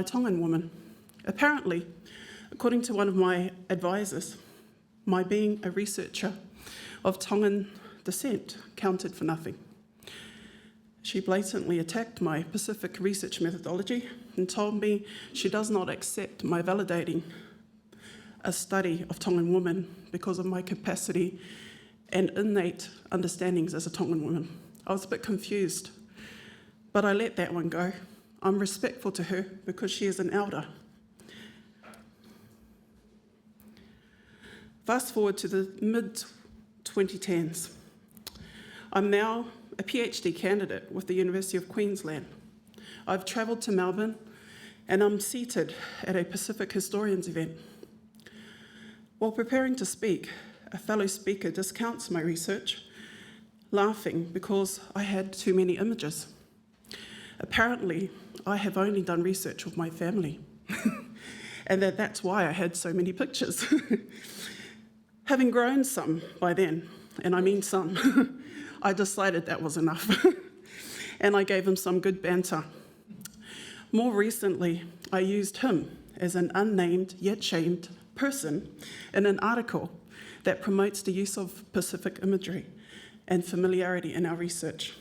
Tongan woman. Apparently, according to one of my advisors, my being a researcher of Tongan descent counted for nothing. She blatantly attacked my Pacific research methodology and told me she does not accept my validating a study of Tongan women because of my capacity and innate understandings as a Tongan woman. I was a bit confused, but I let that one go. I'm respectful to her because she is an elder. Fast forward to the mid-2010s. I'm now a PhD candidate with the University of Queensland. I've travelled to Melbourne and I'm seated at a Pacific Historians event. While preparing to speak, a fellow speaker discounts my research, laughing because I had too many images. Apparently, I have only done research with my family, and that's why I had so many pictures. Having grown some by then, and I mean some, I decided that was enough, and I gave him some good banter. More recently, I used him as an unnamed yet shamed person in an article that promotes the use of Pacific imagery and familiarity in our research.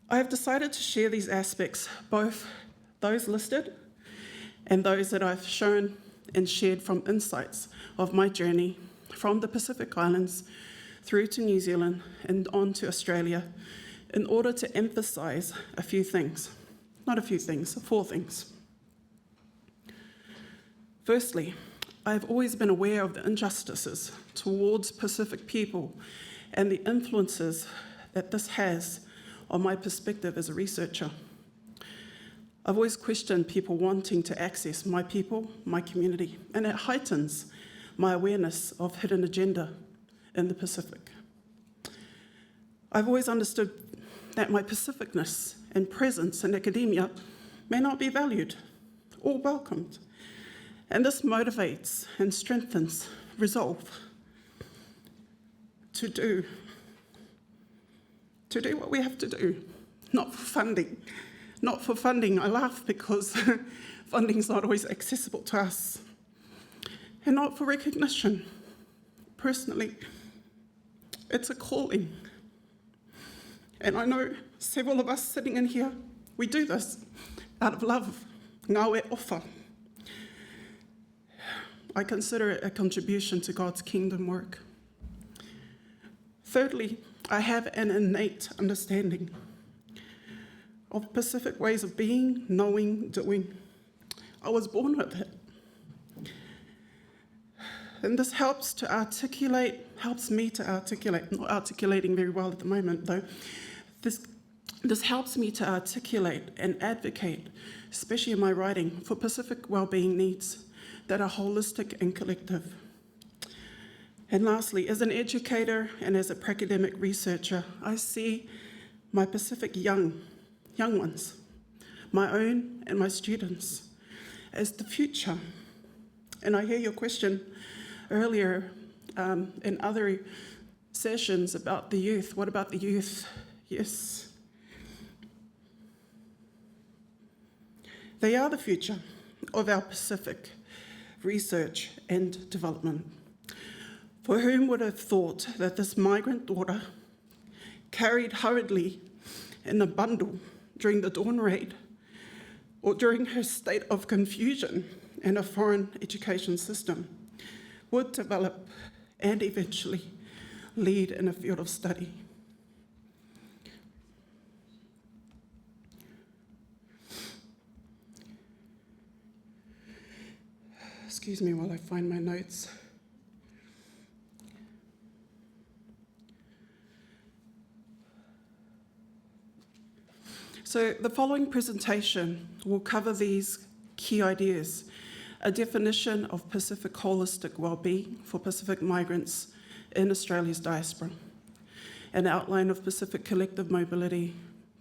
I have decided to share these aspects, both those listed and those that I've shown and shared from insights of my journey from the Pacific Islands through to New Zealand and on to Australia, in order to emphasize a few things. Not a few things, 4 things. Firstly, I've always been aware of the injustices towards Pacific people and the influences that this has on my perspective as a researcher. I've always questioned people wanting to access my people, my community, and it heightens my awareness of hidden agenda in the Pacific. I've always understood that my Pacificness and presence in academia may not be valued or welcomed. And this motivates and strengthens resolve to do what we have to do, not for funding. Not for funding. I laugh because funding's not always accessible to us. And not for recognition. Personally, it's a calling. And I know several of us sitting in here, we do this out of love, ngāwe ofa. I consider it a contribution to God's kingdom work. Thirdly, I have an innate understanding of Pacific ways of being, knowing, doing. I was born with it. And this helps me to articulate, not articulating very well at the moment though, this helps me to articulate and advocate, especially in my writing, for Pacific well-being needs that are holistic and collective. And lastly, as an educator and as a academic researcher, I see my Pacific young ones, my own and my students, as the future. And I hear your question earlier in other sessions about the youth. What about the youth? Yes. They are the future of our Pacific research and development. For whom would have thought that this migrant daughter, carried hurriedly in a bundle during the dawn raid, or during her state of confusion in a foreign education system, would develop and eventually lead in a field of study? Excuse me while I find my notes. So the following presentation will cover these key ideas: a definition of Pacific holistic well-being for Pacific migrants in Australia's diaspora, an outline of Pacific collective mobility,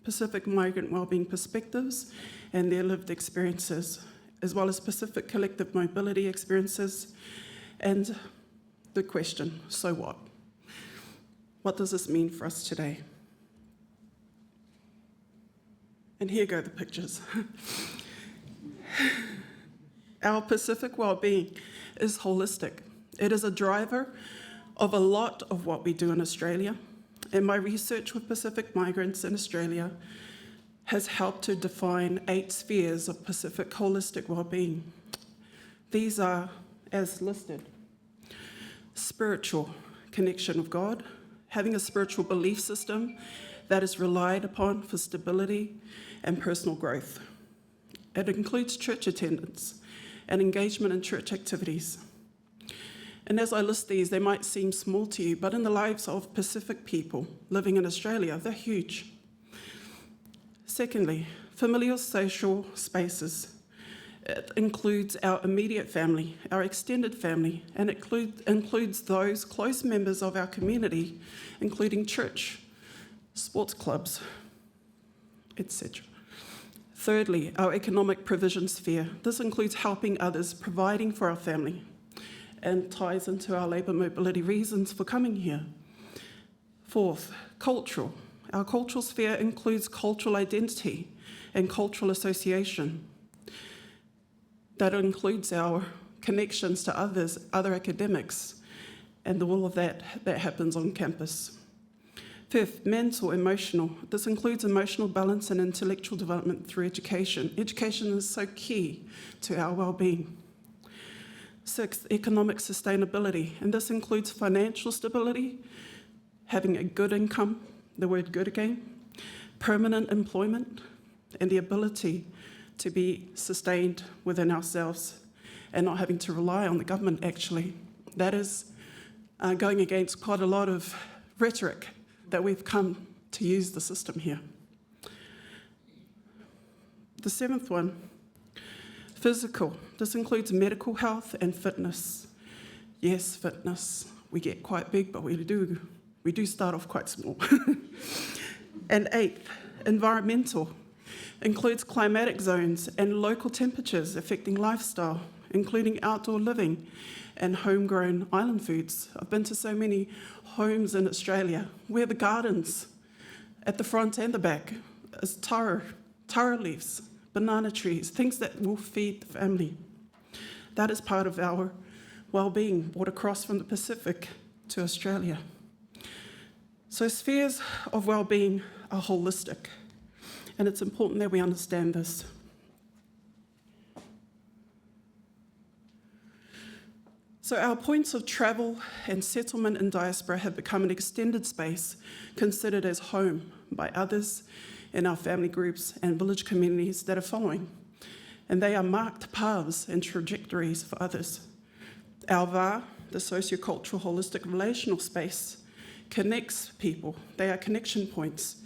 Pacific migrant well-being perspectives and their lived experiences, as well as Pacific collective mobility experiences, and the question, so what? What does this mean for us today? And here go the pictures. Our Pacific well-being is holistic. It is a driver of a lot of what we do in Australia. And my research with Pacific migrants in Australia has helped to define 8 spheres of Pacific holistic well-being. These are, as listed: spiritual connection with God, having a spiritual belief system that is relied upon for stability and personal growth. It includes church attendance and engagement in church activities. And as I list these, they might seem small to you, but in the lives of Pacific people living in Australia, they're huge. Secondly, familial social spaces. It includes our immediate family, our extended family, and it includes those close members of our community, including church, sports clubs, etc. Thirdly, our economic provision sphere. This includes helping others, providing for our family, and ties into our labour mobility reasons for coming here. Fourth, cultural. Our cultural sphere includes cultural identity and cultural association. That includes our connections to others, other academics, and all of that happens on campus. Fifth, mental, emotional. This includes emotional balance and intellectual development through education. Education is so key to our well-being. Sixth, economic sustainability, and this includes financial stability, having a good income, the word good again, permanent employment, and the ability to be sustained within ourselves and not having to rely on the government, actually. That is going against quite a lot of rhetoric that we've come to use the system here. The seventh one, physical. This includes medical health and fitness. Yes, fitness. We get quite big, but we do start off quite small. And eighth, environmental. Includes climatic zones and local temperatures affecting lifestyle, including outdoor living and homegrown island foods. I've been to so many homes in Australia where the gardens at the front and the back is taro leaves, banana trees, things that will feed the family. That is part of our well-being brought across from the Pacific to Australia. So spheres of well-being are holistic, and it's important that we understand this. So our points of travel and settlement in diaspora have become an extended space considered as home by others in our family groups and village communities that are following. And they are marked paths and trajectories for others. Our VA, the sociocultural holistic relational space, connects people. They are connection points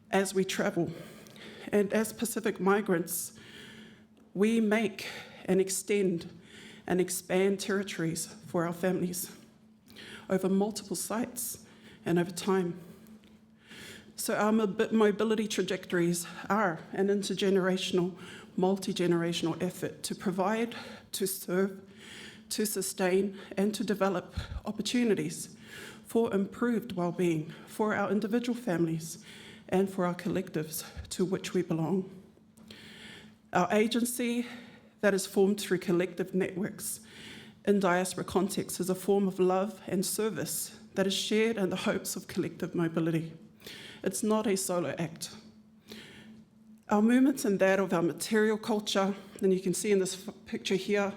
as we travel. And as Pacific migrants, we make and extend and expand territories for our families over multiple sites and over time. So our mobility trajectories are an intergenerational, multi-generational effort to provide, to serve, to sustain, and to develop opportunities for improved well-being for our individual families and for our collectives to which we belong. Our agency that is formed through collective networks in diaspora contexts is a form of love and service that is shared in the hopes of collective mobility. It's not a solo act. Our movements and that of our material culture, and you can see in this picture here,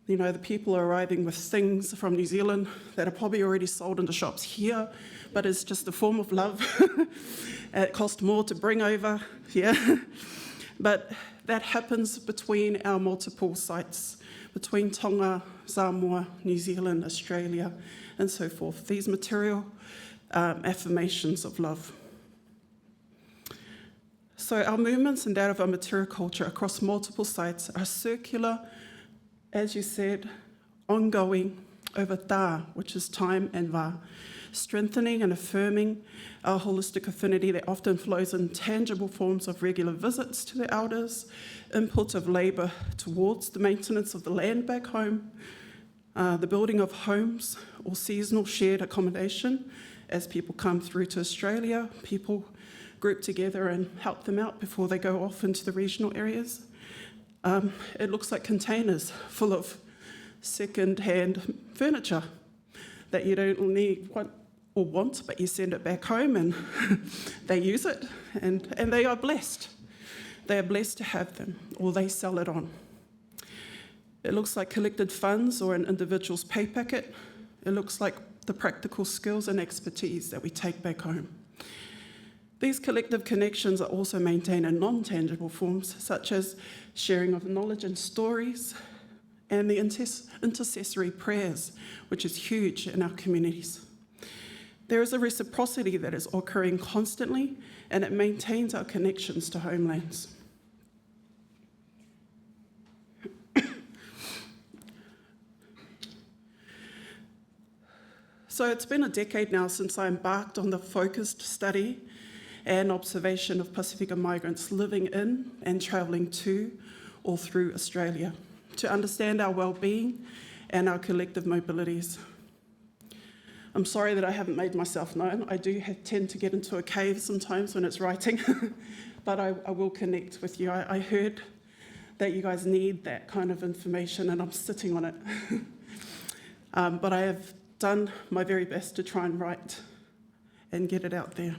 you know, the people are arriving with things from New Zealand that are probably already sold in the shops here, but it's just a form of love. It costs more to bring over, yeah. But that happens between our multiple sites, between Tonga, Samoa, New Zealand, Australia, and so forth. These material affirmations of love. So our movements and that of our material culture across multiple sites are circular, as you said, ongoing over tā, which is time and wā, strengthening and affirming our holistic affinity that often flows in tangible forms of regular visits to the elders, input of labour towards the maintenance of the land back home, the building of homes or seasonal shared accommodation as people come through to Australia, people group together and help them out before they go off into the regional areas. It looks like containers full of second-hand furniture that you don't need or want, but you send it back home and they use it, and they are blessed. They are blessed to have them, or they sell it on. It looks like collected funds or an individual's pay packet. It looks like the practical skills and expertise that we take back home. These collective connections are also maintained in non-tangible forms, such as sharing of knowledge and stories, and the intercessory prayers, which is huge in our communities. There is a reciprocity that is occurring constantly, and it maintains our connections to homelands. So it's been a decade now since I embarked on the focused study and observation of Pacific migrants living in and travelling to or through Australia to understand our well-being and our collective mobilities. I'm sorry that I haven't made myself known. I do tend to get into a cave sometimes when it's writing, but I will connect with you. I heard that you guys need that kind of information, and I'm sitting on it. But I have done my very best to try and write and get it out there.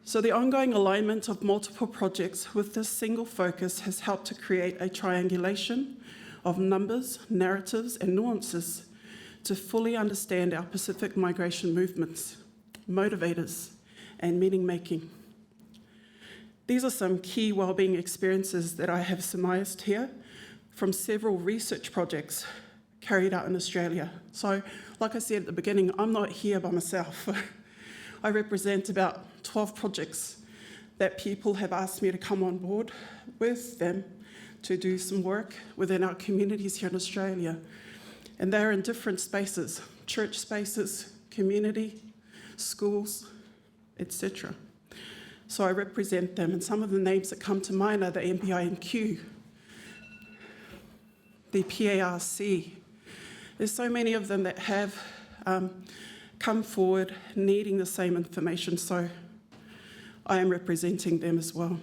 So the ongoing alignment of multiple projects with this single focus has helped to create a triangulation of numbers, narratives, and nuances to fully understand our Pacific migration movements, motivators, and meaning-making. These are some key wellbeing experiences that I have surmised here from several research projects carried out in Australia. So, like I said at the beginning, I'm not here by myself. I represent about 12 projects that people have asked me to come on board with them to do some work within our communities here in Australia. And they're in different spaces, church spaces, community, schools, etc. So I represent them, and some of the names that come to mind are the MPINQ, the PARC. There's so many of them that have come forward needing the same information, so I am representing them as well.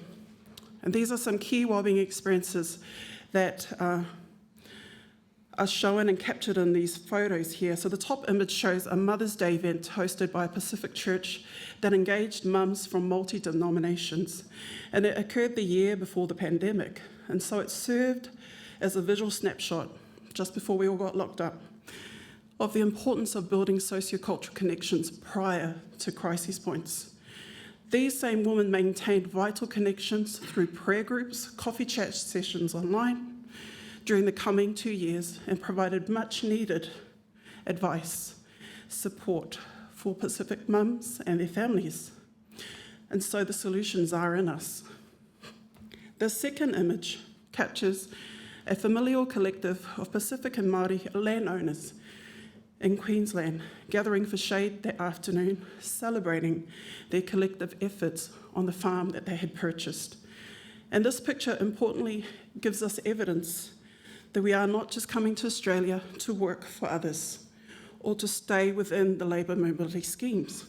And these are some key wellbeing experiences that are shown and captured in these photos here. So the top image shows a Mother's Day event hosted by a Pacific church that engaged mums from multi-denominations. And it occurred the year before the pandemic. And so it served as a visual snapshot, just before we all got locked up, of the importance of building sociocultural connections prior to crisis points. These same women maintained vital connections through prayer groups, coffee chat sessions online during the coming 2 years, and provided much needed advice, support for Pacific mums and their families. And so the solutions are in us. The second image captures a familial collective of Pacific and Māori landowners in Queensland, gathering for shade that afternoon, celebrating their collective efforts on the farm that they had purchased. And this picture, importantly, gives us evidence that we are not just coming to Australia to work for others or to stay within the labour mobility schemes.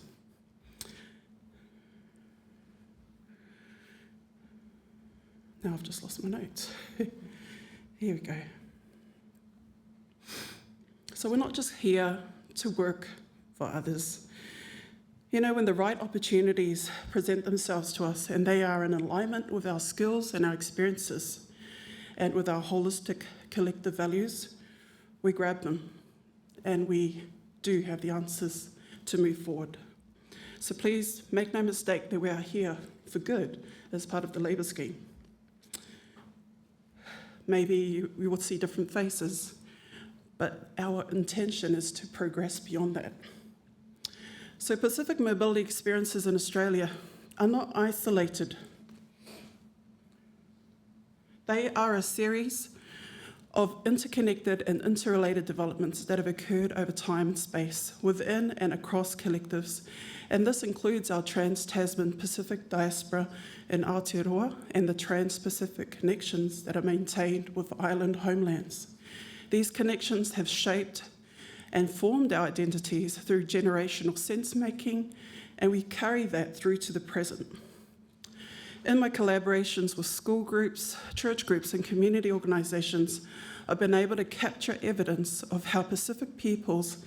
Now I've just lost my notes. Here we go. So we're not just here to work for others. You know, when the right opportunities present themselves to us and they are in alignment with our skills and our experiences and with our holistic collective values, we grab them and we do have the answers to move forward. So please make no mistake that we are here for good as part of the labour scheme. Maybe we will see different faces, but our intention is to progress beyond that. So Pacific mobility experiences in Australia are not isolated. They are a series of interconnected and interrelated developments that have occurred over time and space within and across collectives, and this includes our Trans-Tasman Pacific diaspora in Aotearoa and the Trans-Pacific connections that are maintained with island homelands. These connections have shaped and formed our identities through generational sense-making, and we carry that through to the present. In my collaborations with school groups, church groups, and community organisations, I've been able to capture evidence of how Pacific peoples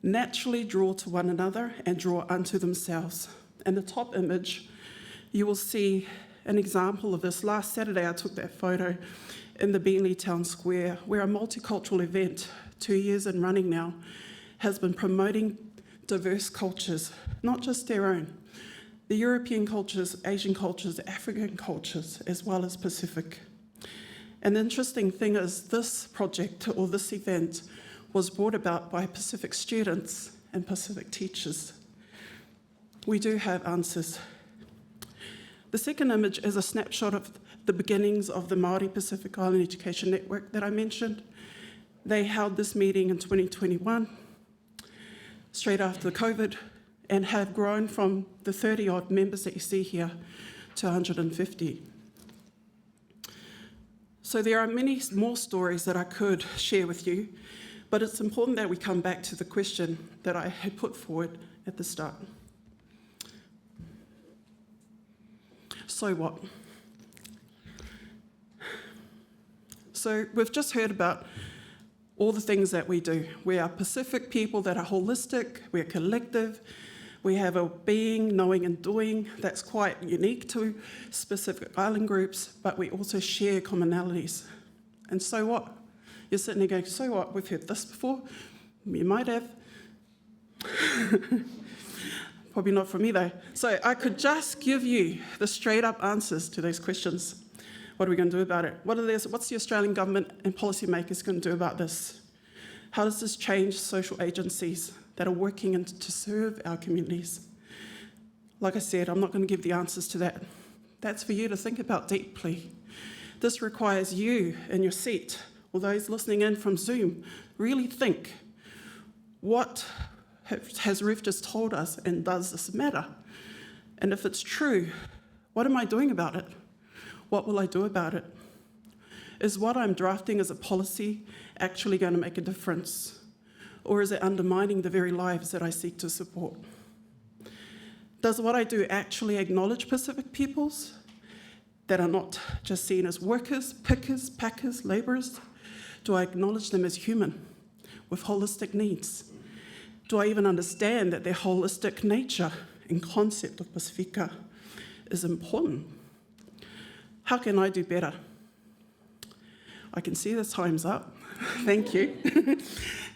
naturally draw to one another and draw unto themselves. In the top image, you will see an example of this. Last Saturday, I took that photo in the Beenleigh Town Square, where a multicultural event, 2 years in running now, has been promoting diverse cultures, not just their own, the European cultures, Asian cultures, African cultures, as well as Pacific. And the interesting thing is this project or this event was brought about by Pacific students and Pacific teachers. We do have answers. The second image is a snapshot of the beginnings of the Māori Pacific Island Education Network that I mentioned. They held this meeting in 2021, straight after COVID, and have grown from the 30-odd members that you see here to 150. So there are many more stories that I could share with you, but it's important that we come back to the question that I had put forward at the start. So what? So we've just heard about all the things that we do. We are Pacific people that are holistic, we're collective, we have a being, knowing and doing that's quite unique to specific island groups, but we also share commonalities. And so what? You're sitting there going, so what? We've heard this before. You might have. Probably not from me though. So I could just give you the straight up answers to those questions. What are we going to do about it? What's the Australian government and policymakers going to do about this? How does this change social agencies that are working to serve our communities? Like I said, I'm not going to give the answers to that. That's for you to think about deeply. This requires you in your seat, or those listening in from Zoom, really think, what has Ruth just told us, and does this matter? And if it's true, what am I doing about it? What will I do about it? Is what I'm drafting as a policy actually going to make a difference? Or is it undermining the very lives that I seek to support? Does what I do actually acknowledge Pacific peoples that are not just seen as workers, pickers, packers, labourers? Do I acknowledge them as human with holistic needs? Do I even understand that their holistic nature and concept of Pacifica is important? How can I do better? I can see the time's up. Thank you.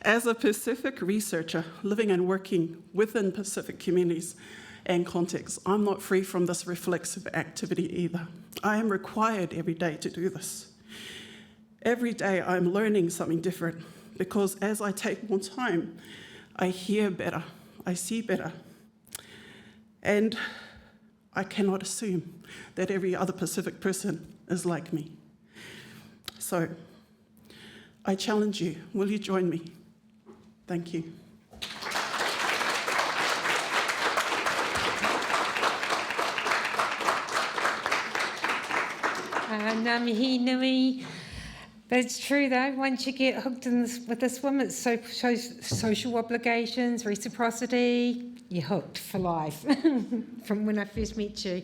As a Pacific researcher living and working within Pacific communities and contexts, I'm not free from this reflexive activity either. I am required every day to do this. Every day I'm learning something different because as I take more time, I hear better, I see better. And I cannot assume that every other Pacific person is like me. So, I challenge you, will you join me? Thank you. Ngā mihi nui. But it's true though, once you get hooked in this, with this woman, it's social obligations, reciprocity, you're hooked for life from when I first met you.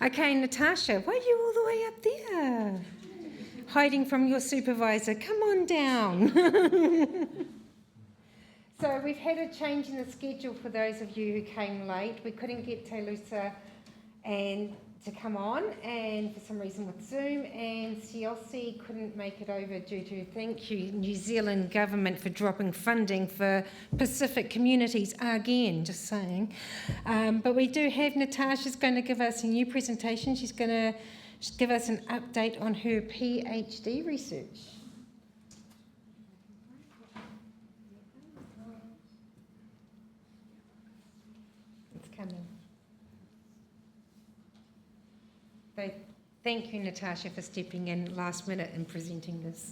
Okay, Natasha, why are you all the way up there? Hiding from your supervisor, come on down. So we've had a change in the schedule for those of you who came late. We couldn't get Telusa and to come on, and for some reason with Zoom, and CLC couldn't make it over due to, thank you, New Zealand government for dropping funding for Pacific communities again, just saying. But we do have Natasha's going to give us a new presentation. She's going to give us an update on her PhD research. It's coming. So thank you, Natasha, for stepping in last minute and presenting this.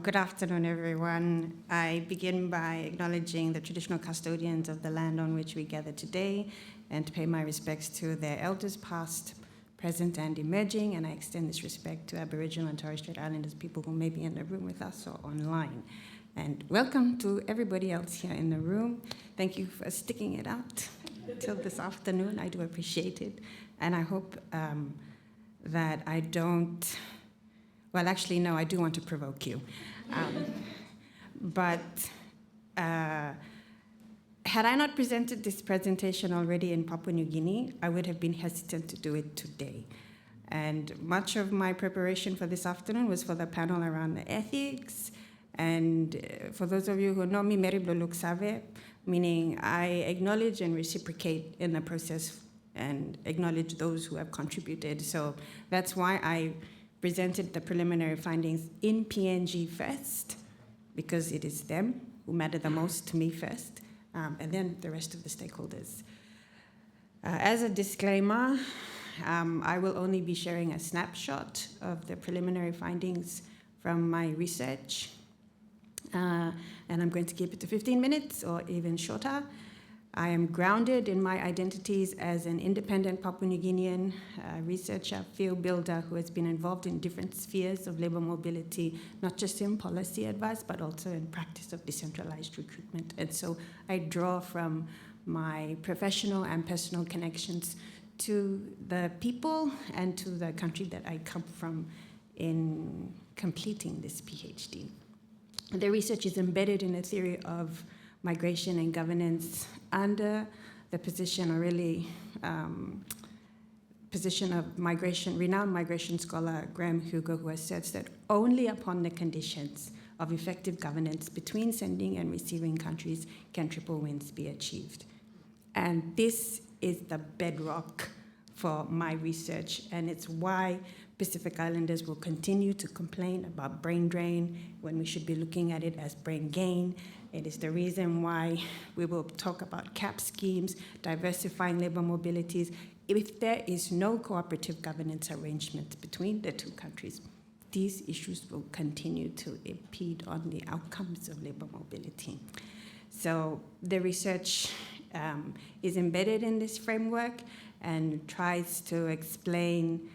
Good afternoon, everyone. I begin by acknowledging the traditional custodians of the land on which we gather today and pay my respects to their elders past, present, and emerging, and I extend this respect to Aboriginal and Torres Strait Islanders people who may be in the room with us or online. And welcome to everybody else here in the room. Thank you for sticking it out till this afternoon. I do appreciate it, and I hope that I don't... Well, actually, no, I do want to provoke you. But had I not presented this presentation already in Papua New Guinea, I would have been hesitant to do it today. And much of my preparation for this afternoon was for the panel around the ethics. And for those of you who know me, Meriblo Luksave, meaning I acknowledge and reciprocate in the process and acknowledge those who have contributed. So that's why I presented the preliminary findings in PNG first, because it is them who matter the most to me first, and then the rest of the stakeholders. As a disclaimer, I will only be sharing a snapshot of the preliminary findings from my research, and I'm going to keep it to 15 minutes or even shorter. I am grounded in my identities as an independent Papua New Guinean researcher, field builder who has been involved in different spheres of labor mobility, not just in policy advice, but also in practice of decentralized recruitment. And so I draw from my professional and personal connections to the people and to the country that I come from in completing this PhD. The research is embedded in a theory of migration and governance under the position, or really position of migration, renowned migration scholar Graham Hugo, who asserts that only upon the conditions of effective governance between sending and receiving countries can triple wins be achieved. And this is the bedrock for my research, and it's why Pacific Islanders will continue to complain about brain drain when we should be looking at it as brain gain. It is the reason why we will talk about cap schemes, diversifying labor mobilities, if there is no cooperative governance arrangement between the two countries. These issues will continue to impede on the outcomes of labor mobility. So the research is embedded in this framework and tries to explain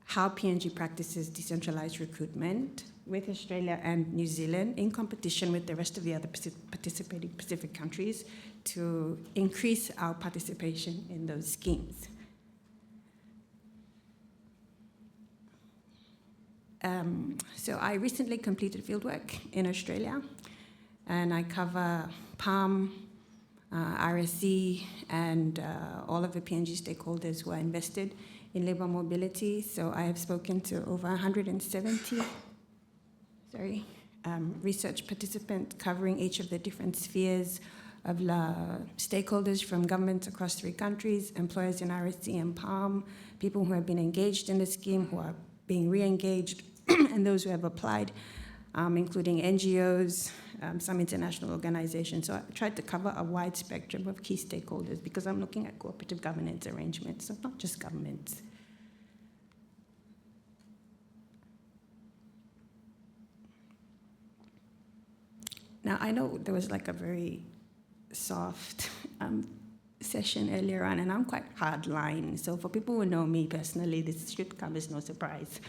how PNG practices decentralized recruitment with Australia and New Zealand in competition with the rest of the other participating Pacific countries to increase our participation in those schemes. So I recently completed fieldwork in Australia, and I cover PALM, RSE, and all of the PNG stakeholders who are invested in labor mobility. So I have spoken to over 170 research participants covering each of the different spheres of stakeholders from governments across 3 countries, employers in RSE and PALM, people who have been engaged in the scheme, who are being re-engaged, and those who have applied including NGOs, some international organizations. So I tried to cover a wide spectrum of key stakeholders because I'm looking at cooperative governance arrangements, so not just governments. Now, I know there was like a very soft session earlier on, and I'm quite hardline. So for people who know me personally, this should come as no surprise.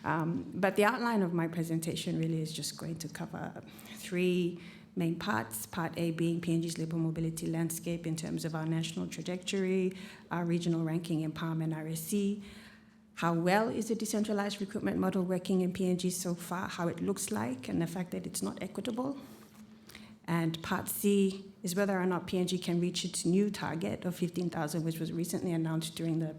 But the outline of my presentation really is just going to cover 3 main parts. Part A being PNG's labour mobility landscape in terms of our national trajectory, our regional ranking in PALM and RSC, how well is the decentralized recruitment model working in PNG so far, how it looks like, and the fact that it's not equitable. And part C is whether or not PNG can reach its new target of 15,000, which was recently announced during the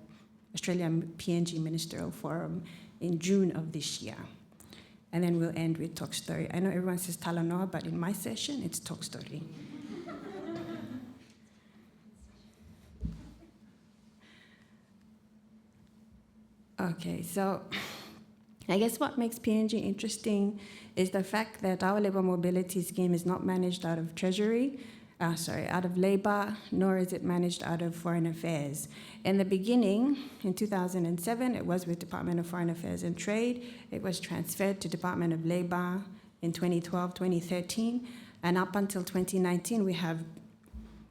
Australian PNG Ministerial Forum in June of this year. And then we'll end with talk story. I know everyone says Talanoa, but in my session, it's talk story. Okay, so I guess what makes PNG interesting is the fact that our labour mobility scheme is not managed out of Treasury, out of Labour, nor is it managed out of Foreign Affairs. In the beginning, in 2007, it was with Department of Foreign Affairs and Trade. It was transferred to Department of Labour in 2012, 2013, and up until 2019, we have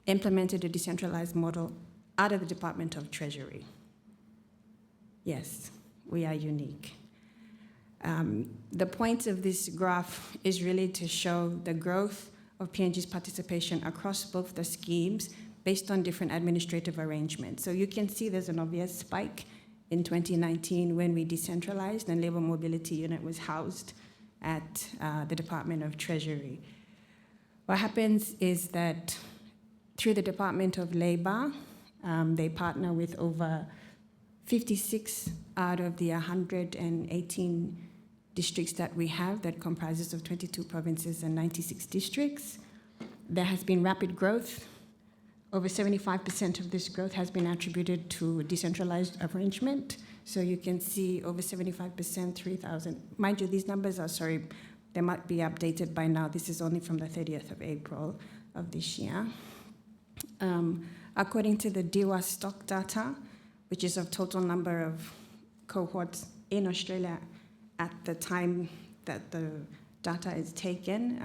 implemented a decentralized model out of the Department of Treasury. Yes, we are unique. The point of this graph is really to show the growth of PNG's participation across both the schemes based on different administrative arrangements. So you can see there's an obvious spike in 2019 when we decentralized and Labour Mobility Unit was housed at the Department of Treasury. What happens is that through the Department of Labour, they partner with over 56 out of the 118 districts that we have that comprises of 22 provinces and 96 districts. There has been rapid growth. Over 75% of this growth has been attributed to decentralized arrangement. So you can see over 75%, 3,000. Mind you, these numbers are, they might be updated by now. This is only from the 30th of April of this year. According to the DIWA stock data, which is of total number of cohorts in Australia at the time that the data is taken,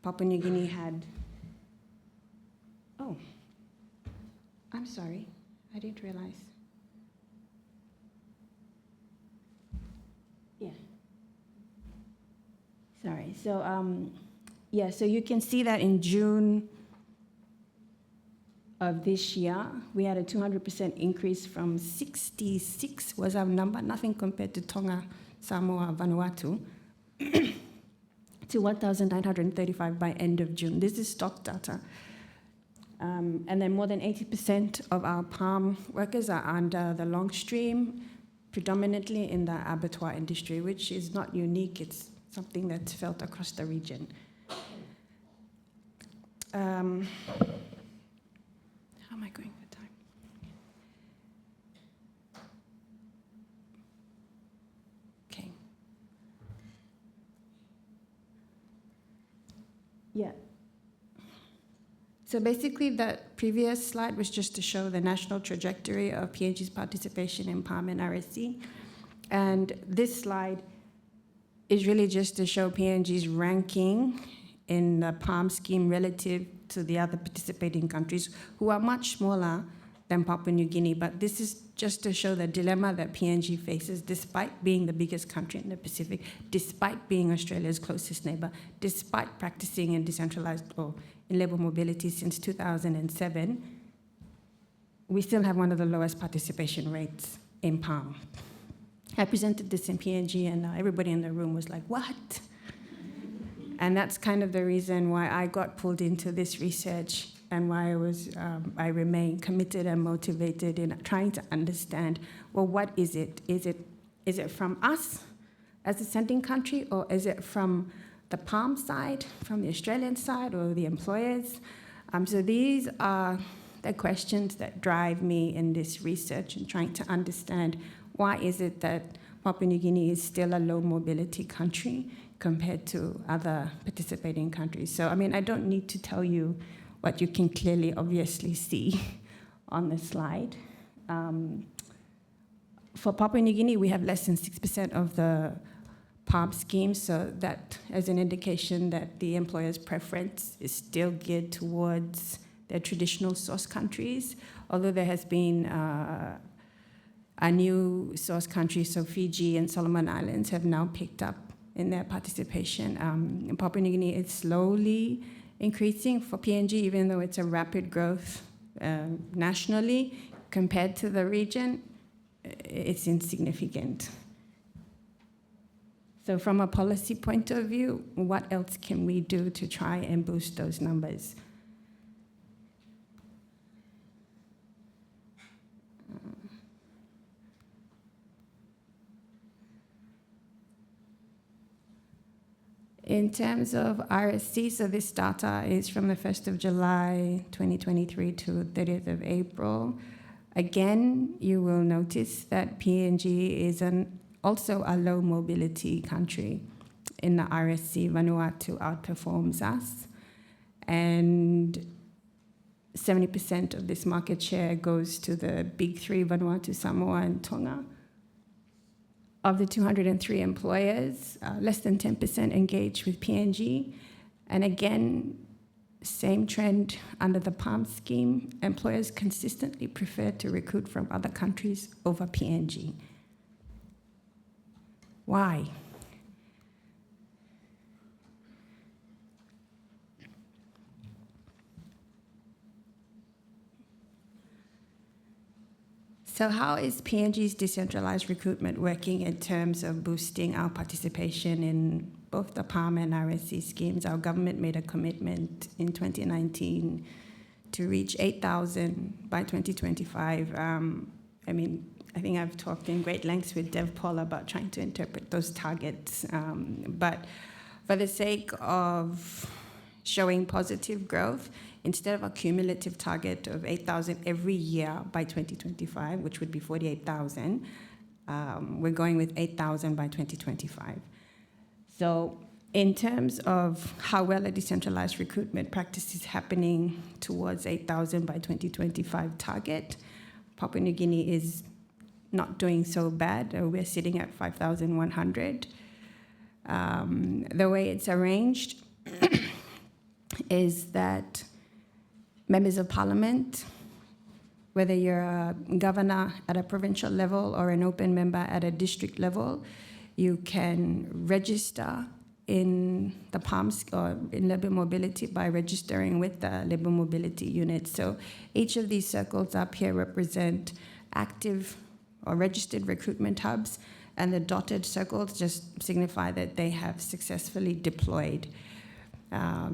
Papua New Guinea had, oh, I'm sorry, I didn't realize. Yeah. Sorry, so so you can see that in June of this year, we had a 200% increase from 66 was our number, nothing compared to Tonga, Samoa, Vanuatu, to 1,935 by end of June. This is stock data. And then more than 80% of our palm workers are under the long stream, predominantly in the abattoir industry, which is not unique. It's something that's felt across the region. How am I going for time? Okay. Yeah. So basically, that previous slide was just to show the national trajectory of PNG's participation in PALM and RSC. And this slide is really just to show PNG's ranking in the PALM scheme relative to the other participating countries who are much smaller than Papua New Guinea. But this is just to show the dilemma that PNG faces despite being the biggest country in the Pacific, despite being Australia's closest neighbor, despite practicing in decentralized or in labour mobility since 2007, we still have one of the lowest participation rates in PALM. I presented this in PNG and everybody in the room was like, what? And that's kind of the reason why I got pulled into this research and why I remain committed and motivated in trying to understand, well, what is it? Is it from us as a sending country, or is it from the PALM side, from the Australian side, or the employers? So these are the questions that drive me in this research and trying to understand why Papua New Guinea is still a low mobility country compared to other participating countries. So, I mean, I don't need to tell you what you can clearly, obviously see on the slide. For Papua New Guinea, we have less than 6% of the PALM scheme, so that as an indication that the employer's preference is still geared towards their traditional source countries, although there has been a new source country, so Fiji and Solomon Islands have now picked up in their participation. In Papua New Guinea, it's slowly increasing for PNG, even though it's a rapid growth nationally. Compared to the region, it's insignificant. So from a policy point of view, what else can we do to try and boost those numbers? In terms of RSC, so this data is from the 1st of July 2023 to 30th of April. Again, you will notice that PNG is also a low mobility country. In the RSC, Vanuatu outperforms us, and 70% of this market share goes to the big three, Vanuatu, Samoa, and Tonga. Of the 203 employers, less than 10% engage with PNG. And again, same trend under the PALM scheme, employers consistently prefer to recruit from other countries over PNG. Why? So how is PNG's decentralized recruitment working in terms of boosting our participation in both the PALM and RSC schemes? Our government made a commitment in 2019 to reach 8,000 by 2025. I think I've talked in great lengths with Dev Paul about trying to interpret those targets. But for the sake of showing positive growth, instead of a cumulative target of 8,000 every year by 2025, which would be 48,000, we're going with 8,000 by 2025. So in terms of how well a decentralized recruitment practice is happening towards 8,000 by 2025 target, Papua New Guinea is not doing so bad. We're sitting at 5,100. The way it's arranged is that members of parliament, whether you're a governor at a provincial level or an open member at a district level, you can register in the PALMs or in labour mobility by registering with the labour mobility unit. So each of these circles up here represent active or registered recruitment hubs, and the dotted circles just signify that they have successfully deployed.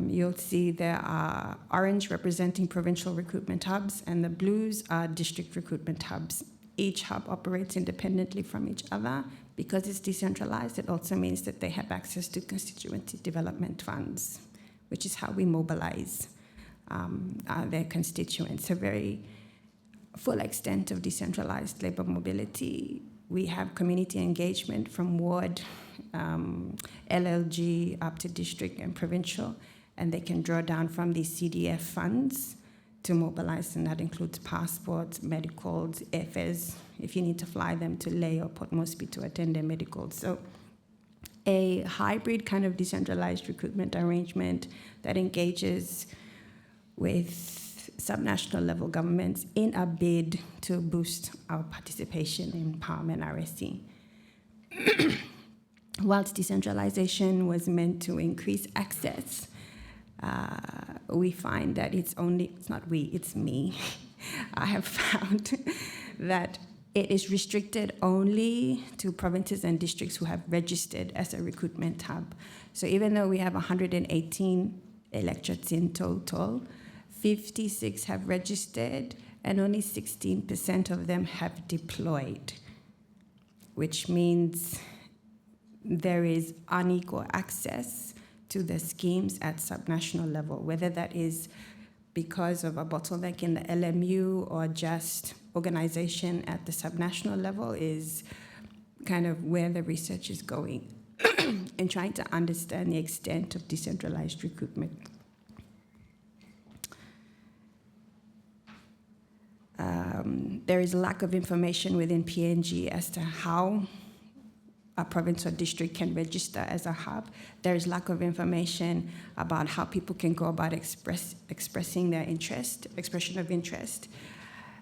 You'll see there are orange representing provincial recruitment hubs, and the blues are district recruitment hubs. Each hub operates independently from each other. Because it's decentralized, it also means that they have access to constituency development funds, which is how we mobilize their constituents. A very full extent of decentralized labor mobility. We have community engagement from ward, LLG, up to district and provincial, and they can draw down from these CDF funds to mobilize, and that includes passports, medicals, airfares, if you need to fly them to Leh or Port Moresby to attend their medicals. So a hybrid kind of decentralized recruitment arrangement that engages with subnational level governments in a bid to boost our participation in PALM and RSC. Whilst decentralization was meant to increase access, we find that it's not we, it's me. I have found that it is restricted only to provinces and districts who have registered as a recruitment hub. So even though we have 118 electorates in total, 56 have registered and only 16% of them have deployed, which means there is unequal access to the schemes at subnational level, whether that is because of a bottleneck in the LMU or just organization at the subnational level is kind of where the research is going and trying to understand the extent of decentralized recruitment. There is lack of information within PNG as to how a province or district can register as a hub. There is lack of information about how people can go about expressing their expression of interest.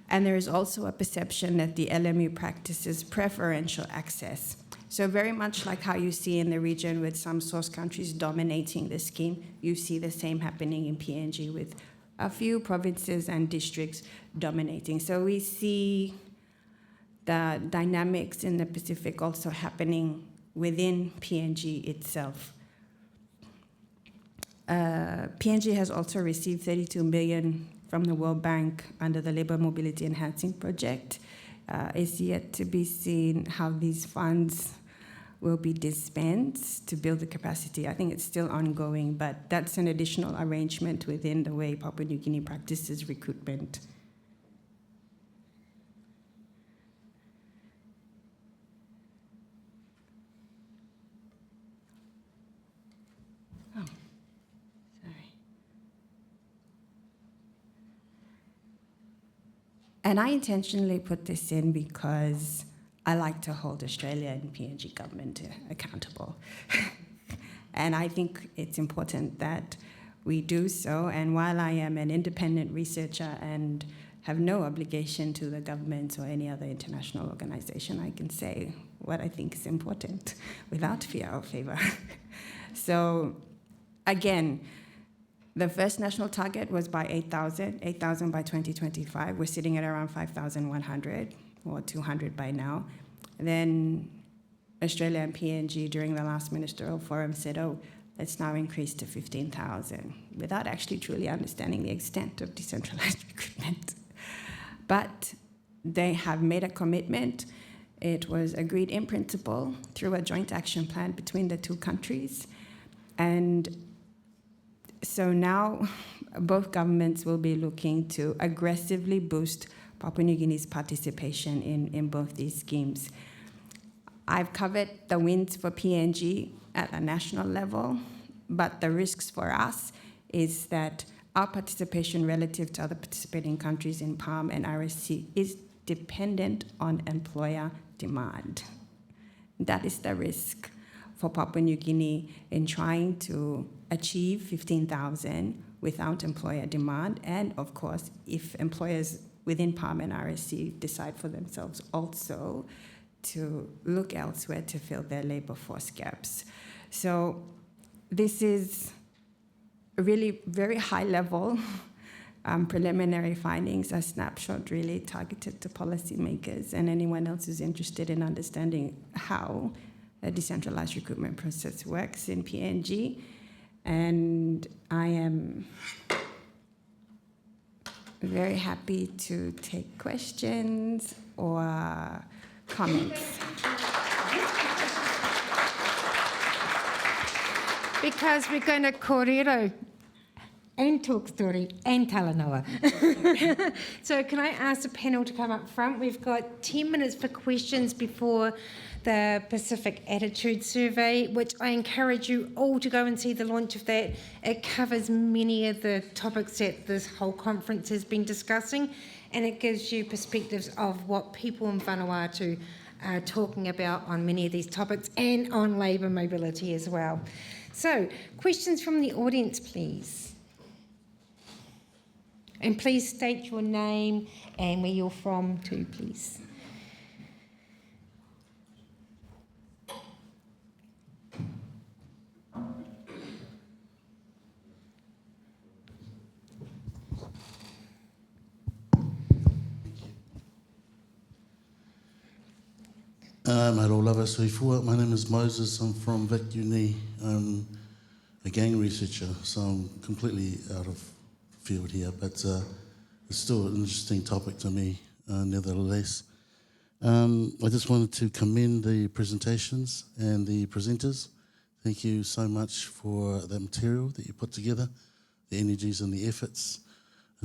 And there is also a perception that the LMU practices preferential access. So very much like how you see in the region with some source countries dominating the scheme, you see the same happening in PNG with a few provinces and districts dominating. So we see the dynamics in the Pacific also happening within PNG itself. PNG has also received 32 million from the World Bank under the Labour Mobility Enhancing Project. It's yet to be seen how these funds will be dispensed to build the capacity. I think it's still ongoing, but that's an additional arrangement within the way Papua New Guinea practices recruitment. Oh, sorry. And I intentionally put this in because I like to hold Australia and PNG government accountable. And I think it's important that we do so. And while I am an independent researcher and have no obligation to the government or any other international organization, I can say what I think is important without fear or favor. So again, the first national target was by 8,000 by 2025. We're sitting at around 5,100 or 200 by now. Then Australia and PNG during the last ministerial forum said, oh, let's now increase to 15,000 without actually truly understanding the extent of decentralized recruitment. But they have made a commitment. It was agreed in principle through a joint action plan between the two countries. And so now both governments will be looking to aggressively boost Papua New Guinea's participation in both these schemes. I've covered the wins for PNG at a national level, but the risks for us is that our participation relative to other participating countries in PALM and RSC is dependent on employer demand. That is the risk for Papua New Guinea in trying to achieve 15,000 without employer demand, and of course, if employers within PALM and RSC decide for themselves also to look elsewhere to fill their labor force gaps. So this is really very high level preliminary findings, a snapshot really targeted to policymakers and anyone else who's interested in understanding how a decentralized recruitment process works in PNG. And I am very happy to take questions or comments. Because we're going to kōrero and talk story and talanoa. So can I ask the panel to come up front? We've got 10 minutes for questions before the Pacific Attitude Survey, which I encourage you all to go and see the launch of that. It covers many of the topics that this whole conference has been discussing, and it gives you perspectives of what people in Vanuatu are talking about on many of these topics and on labour mobility as well. So, questions from the audience, please. And please state your name and where you're from too, please. My name is Moses. I'm from Vic Uni. I'm a gang researcher, so I'm completely out of field here, but it's still an interesting topic to me, nevertheless. I just wanted to commend the presentations and the presenters. Thank you so much for the material that you put together, the energies and the efforts,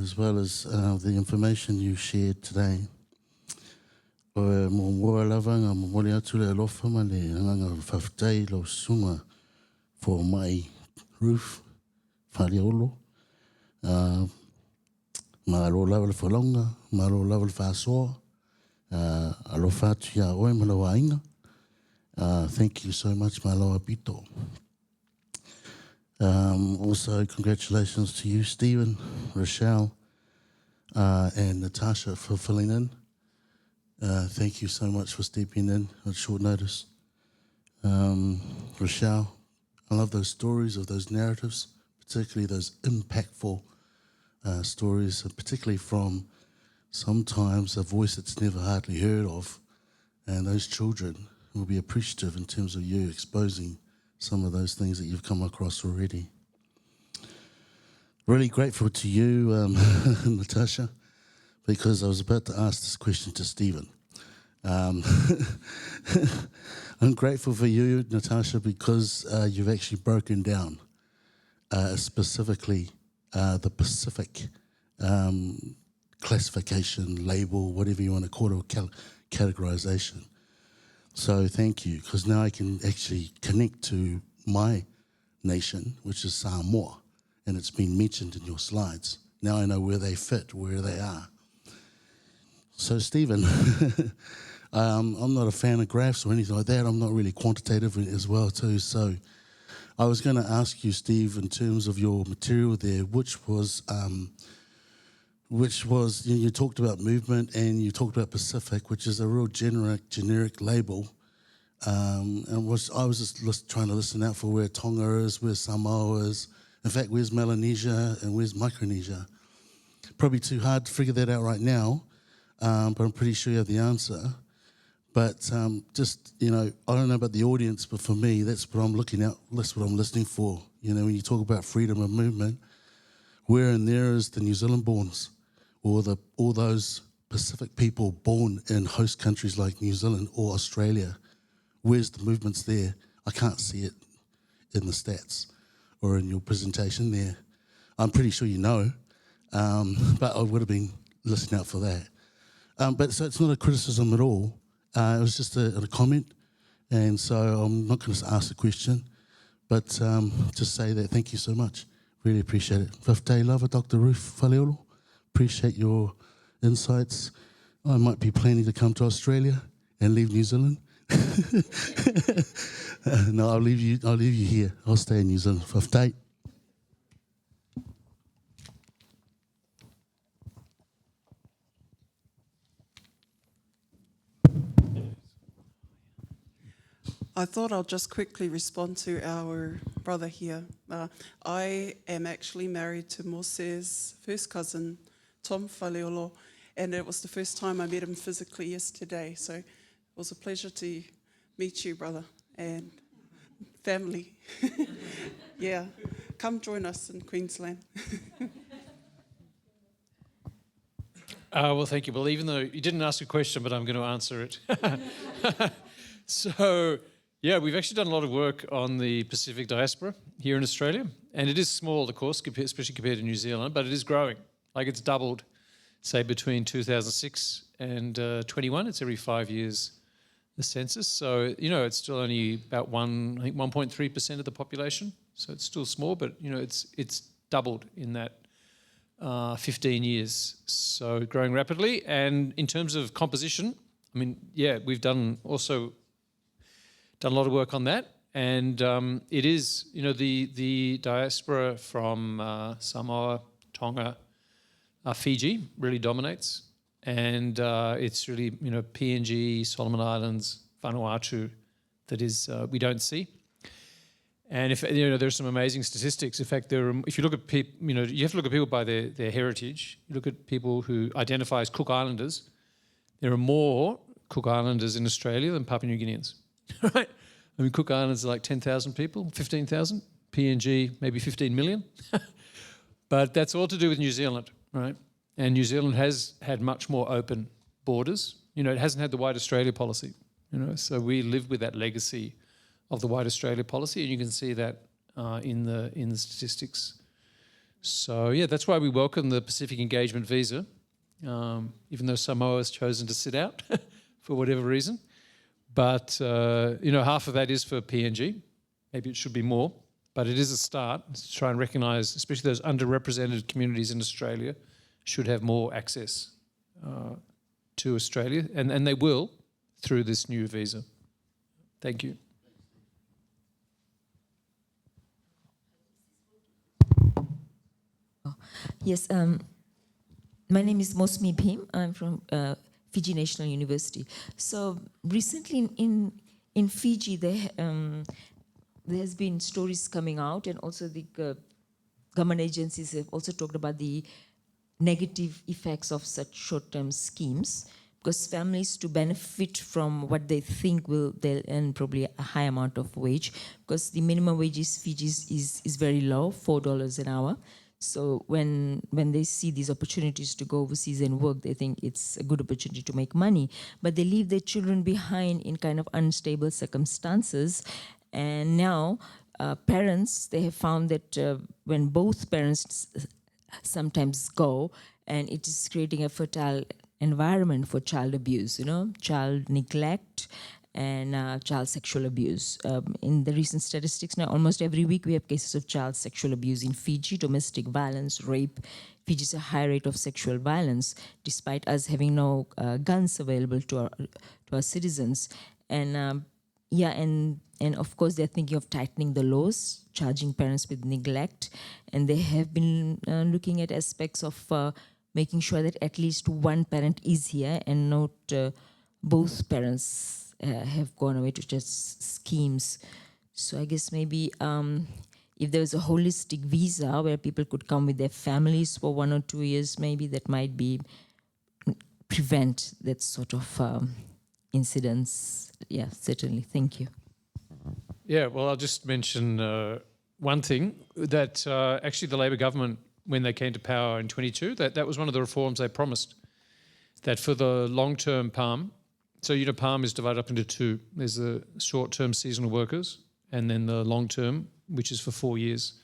as well as the information you shared today. O e mo moa lava ngā momole atu le alofa ma le nganga whawhitai lo sunga for mai roof whare olo. Ma alo lava le whalonga, ma alo lava le whasoa, alo whatu ia oe ma lawa inga. Thank you so much, ma lawa pito. Also, congratulations to you, Stephen, Rochelle, and Natasha for filling in. Thank you so much for stepping in at short notice. Rochelle, I love those stories of those narratives, particularly those impactful stories, particularly from sometimes a voice that's never hardly heard of, and those children will be appreciative in terms of you exposing some of those things that you've come across already. Really grateful to you, Natasha, because I was about to ask this question to Stephen. I'm grateful for you, Natasha, because you've actually broken down specifically the Pacific classification, label, whatever you want to call it, or categorization. So thank you, because now I can actually connect to my nation, which is Samoa, and it's been mentioned in your slides. Now I know where they fit, where they are. So Stephen, I'm not a fan of graphs or anything like that. I'm not really quantitative as well too. So I was going to ask you, Steve, in terms of your material there, which was you talked about movement and you talked about Pacific, which is a real generic label. And I was just trying to listen out for where Tonga is, where Samoa is. In fact, where's Melanesia and where's Micronesia? Probably too hard to figure that out right now, but I'm pretty sure you have the answer. But just, I don't know about the audience, but for me, that's what I'm looking at, that's what I'm listening for. When you talk about freedom of movement, where in there is the New Zealand borns, or all those Pacific people born in host countries like New Zealand or Australia? Where's the movements there? I can't see it in the stats or in your presentation there. I'm pretty sure you know, but I would have been listening out for that. But so it's not a criticism at all. It was just a comment, and so I'm not going to ask the question, but just say that thank you so much. Really appreciate it. Whawhitai lava, Dr. Ruth Whaleolo. Appreciate your insights. I might be planning to come to Australia and leave New Zealand. No, I'll leave you here. I'll stay in New Zealand. Whawhitai. I thought I'll just quickly respond to our brother here. I am actually married to Mose's first cousin, Tom Whaleolo, and it was the first time I met him physically yesterday. So it was a pleasure to meet you, brother, and family. Yeah, come join us in Queensland. Well, thank you. Well, even though you didn't ask a question, but I'm going to answer it. So, yeah, we've actually done a lot of work on the Pacific diaspora here in Australia. And it is small, of course, especially compared to New Zealand, but it is growing. Like it's doubled, say, between 2006 and 21. It's every 5 years, the census. So, it's still only about 1.3% of the population. So it's still small, but, it's doubled in that 15 years. So growing rapidly. And in terms of composition, we've done a lot of work on that. And it is, the diaspora from Samoa, Tonga, Fiji really dominates. And it's really, PNG, Solomon Islands, Vanuatu that is we don't see. And if there's some amazing statistics. In fact, if you look at people, you have to look at people by their heritage. You look at people who identify as Cook Islanders. There are more Cook Islanders in Australia than Papua New Guineans, right? Cook Islands are like 10,000 people, 15,000. PNG maybe 15 million. But that's all to do with New Zealand, right? And New Zealand has had much more open borders. It hasn't had the White Australia policy. So we live with that legacy of the White Australia policy, and you can see that in the statistics. So yeah, that's why we welcome the Pacific Engagement Visa, even though Samoa has chosen to sit out for whatever reason. But, half of that is for PNG. Maybe it should be more. But it is a start to try and recognise, especially those underrepresented communities in Australia, should have more access to Australia. And they will through this new visa. Thank you. Yes, my name is Mosmi Bhim. I'm from Fiji National University. So recently in Fiji, there has been stories coming out, and also the government agencies have also talked about the negative effects of such short-term schemes, because families, to benefit from what they think they'll earn probably a high amount of wage, because the minimum wage in Fiji is very low, $4 an hour. So when they see these opportunities to go overseas and work, they think it's a good opportunity to make money. But they leave their children behind in kind of unstable circumstances. And now parents, they have found that when both parents sometimes go, and it is creating a fertile environment for child abuse, child neglect and child sexual abuse. In the recent statistics now, almost every week we have cases of child sexual abuse in Fiji, domestic violence, rape. Fiji is a high rate of sexual violence, despite us having no guns available to our citizens. And and of course they're thinking of tightening the laws, charging parents with neglect, and they have been looking at aspects of making sure that at least one parent is here and not both parents have gone away to just schemes. So I guess maybe if there was a holistic visa where people could come with their families for 1 or 2 years, maybe that might be prevent that sort of incidents. Yeah, certainly. Thank you. Yeah, well, I'll just mention one thing, that actually the Labor government, when they came to power in 22, that was one of the reforms they promised, that for the long-term PALM, so PALM is divided up into two. There's the short-term seasonal workers and then the long-term, which is for 4 years.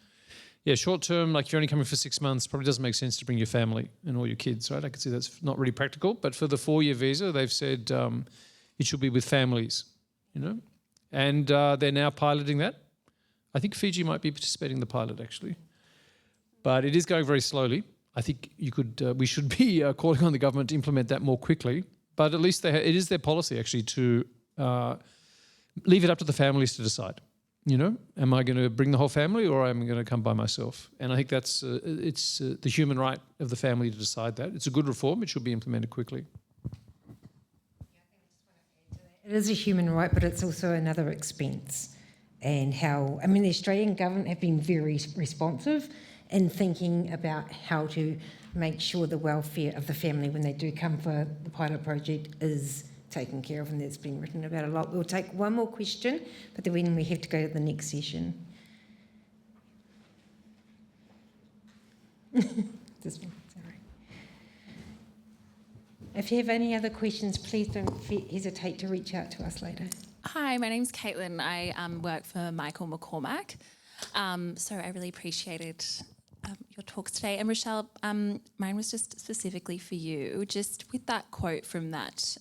Yeah, short-term, like you're only coming for 6 months, probably doesn't make sense to bring your family and all your kids, right? I can see that's not really practical. But for the 4-year visa, they've said it should be with families, And they're now piloting that. I think Fiji might be participating in the pilot, actually. But it is going very slowly. I think we should be calling on the government to implement that more quickly. But at least it is their policy, actually, to leave it up to the families to decide. Am I going to bring the whole family, or am I going to come by myself? And I think that's it's the human right of the family to decide that. It's a good reform. It should be implemented quickly. It is a human right, but it's also another expense. And the Australian government have been very responsive in thinking about how to make sure the welfare of the family when they do come for the pilot project is taken care of, and that's been written about a lot. We'll take one more question, but then we have to go to the next session. This one, sorry. If you have any other questions, please don't hesitate to reach out to us later. Hi, my name's Caitlin. I work for Michael McCormack. So I really appreciated your talks today. And Rochelle, mine was just specifically for you. Just with that quote from that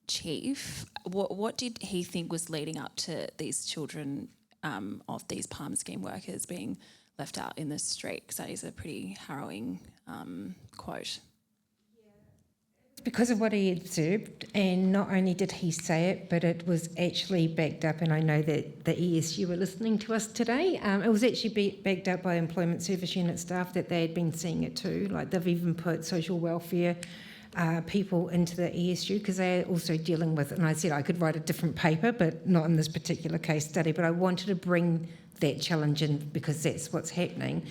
chief, what did he think was leading up to these children of these PALM scheme workers being left out in the street? Because that is a pretty harrowing quote. Because of what he observed, and not only did he say it, but it was actually backed up, and I know that the ESU were listening to us today. It was actually backed up by Employment Service Unit staff that they had been seeing it too. Like they've even put social welfare people into the ESU because they're also dealing with it. And I said I could write a different paper, but not in this particular case study, but I wanted to bring that challenge in because that's what's happening.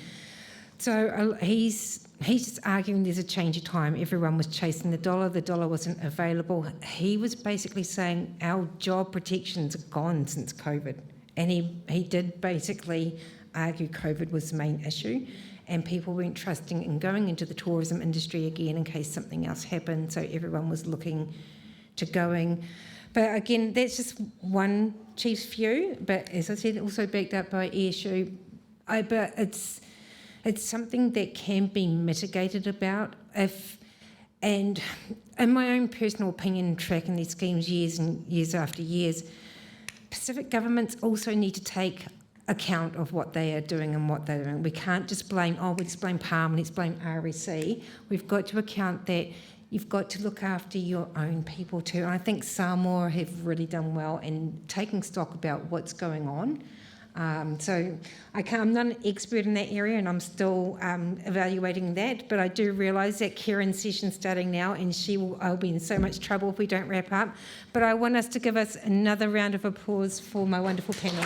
So he's just arguing there's a change of time. Everyone was chasing the dollar wasn't available. He was basically saying our job protections are gone since COVID. And he did basically argue COVID was the main issue, and people weren't trusting in going into the tourism industry again in case something else happened, so everyone was looking to going. But again, that's just one chief's view, but as I said, also backed up by ESU. But it's something that can be mitigated about if And in my own personal opinion, tracking these schemes years and years after years, Pacific governments also need to take account of what they are doing and what they're doing. We can't just blame, let's blame Palm, let's blame RSC. We've got to account that you've got to look after your own people too. And I think Samoa have really done well in taking stock about what's going on. So I'm not an expert in that area, and I'm still evaluating that, but I do realise that Kieran's session's starting now, and I'll be in so much trouble if we don't wrap up. But I want us to give us another round of applause for my wonderful panel.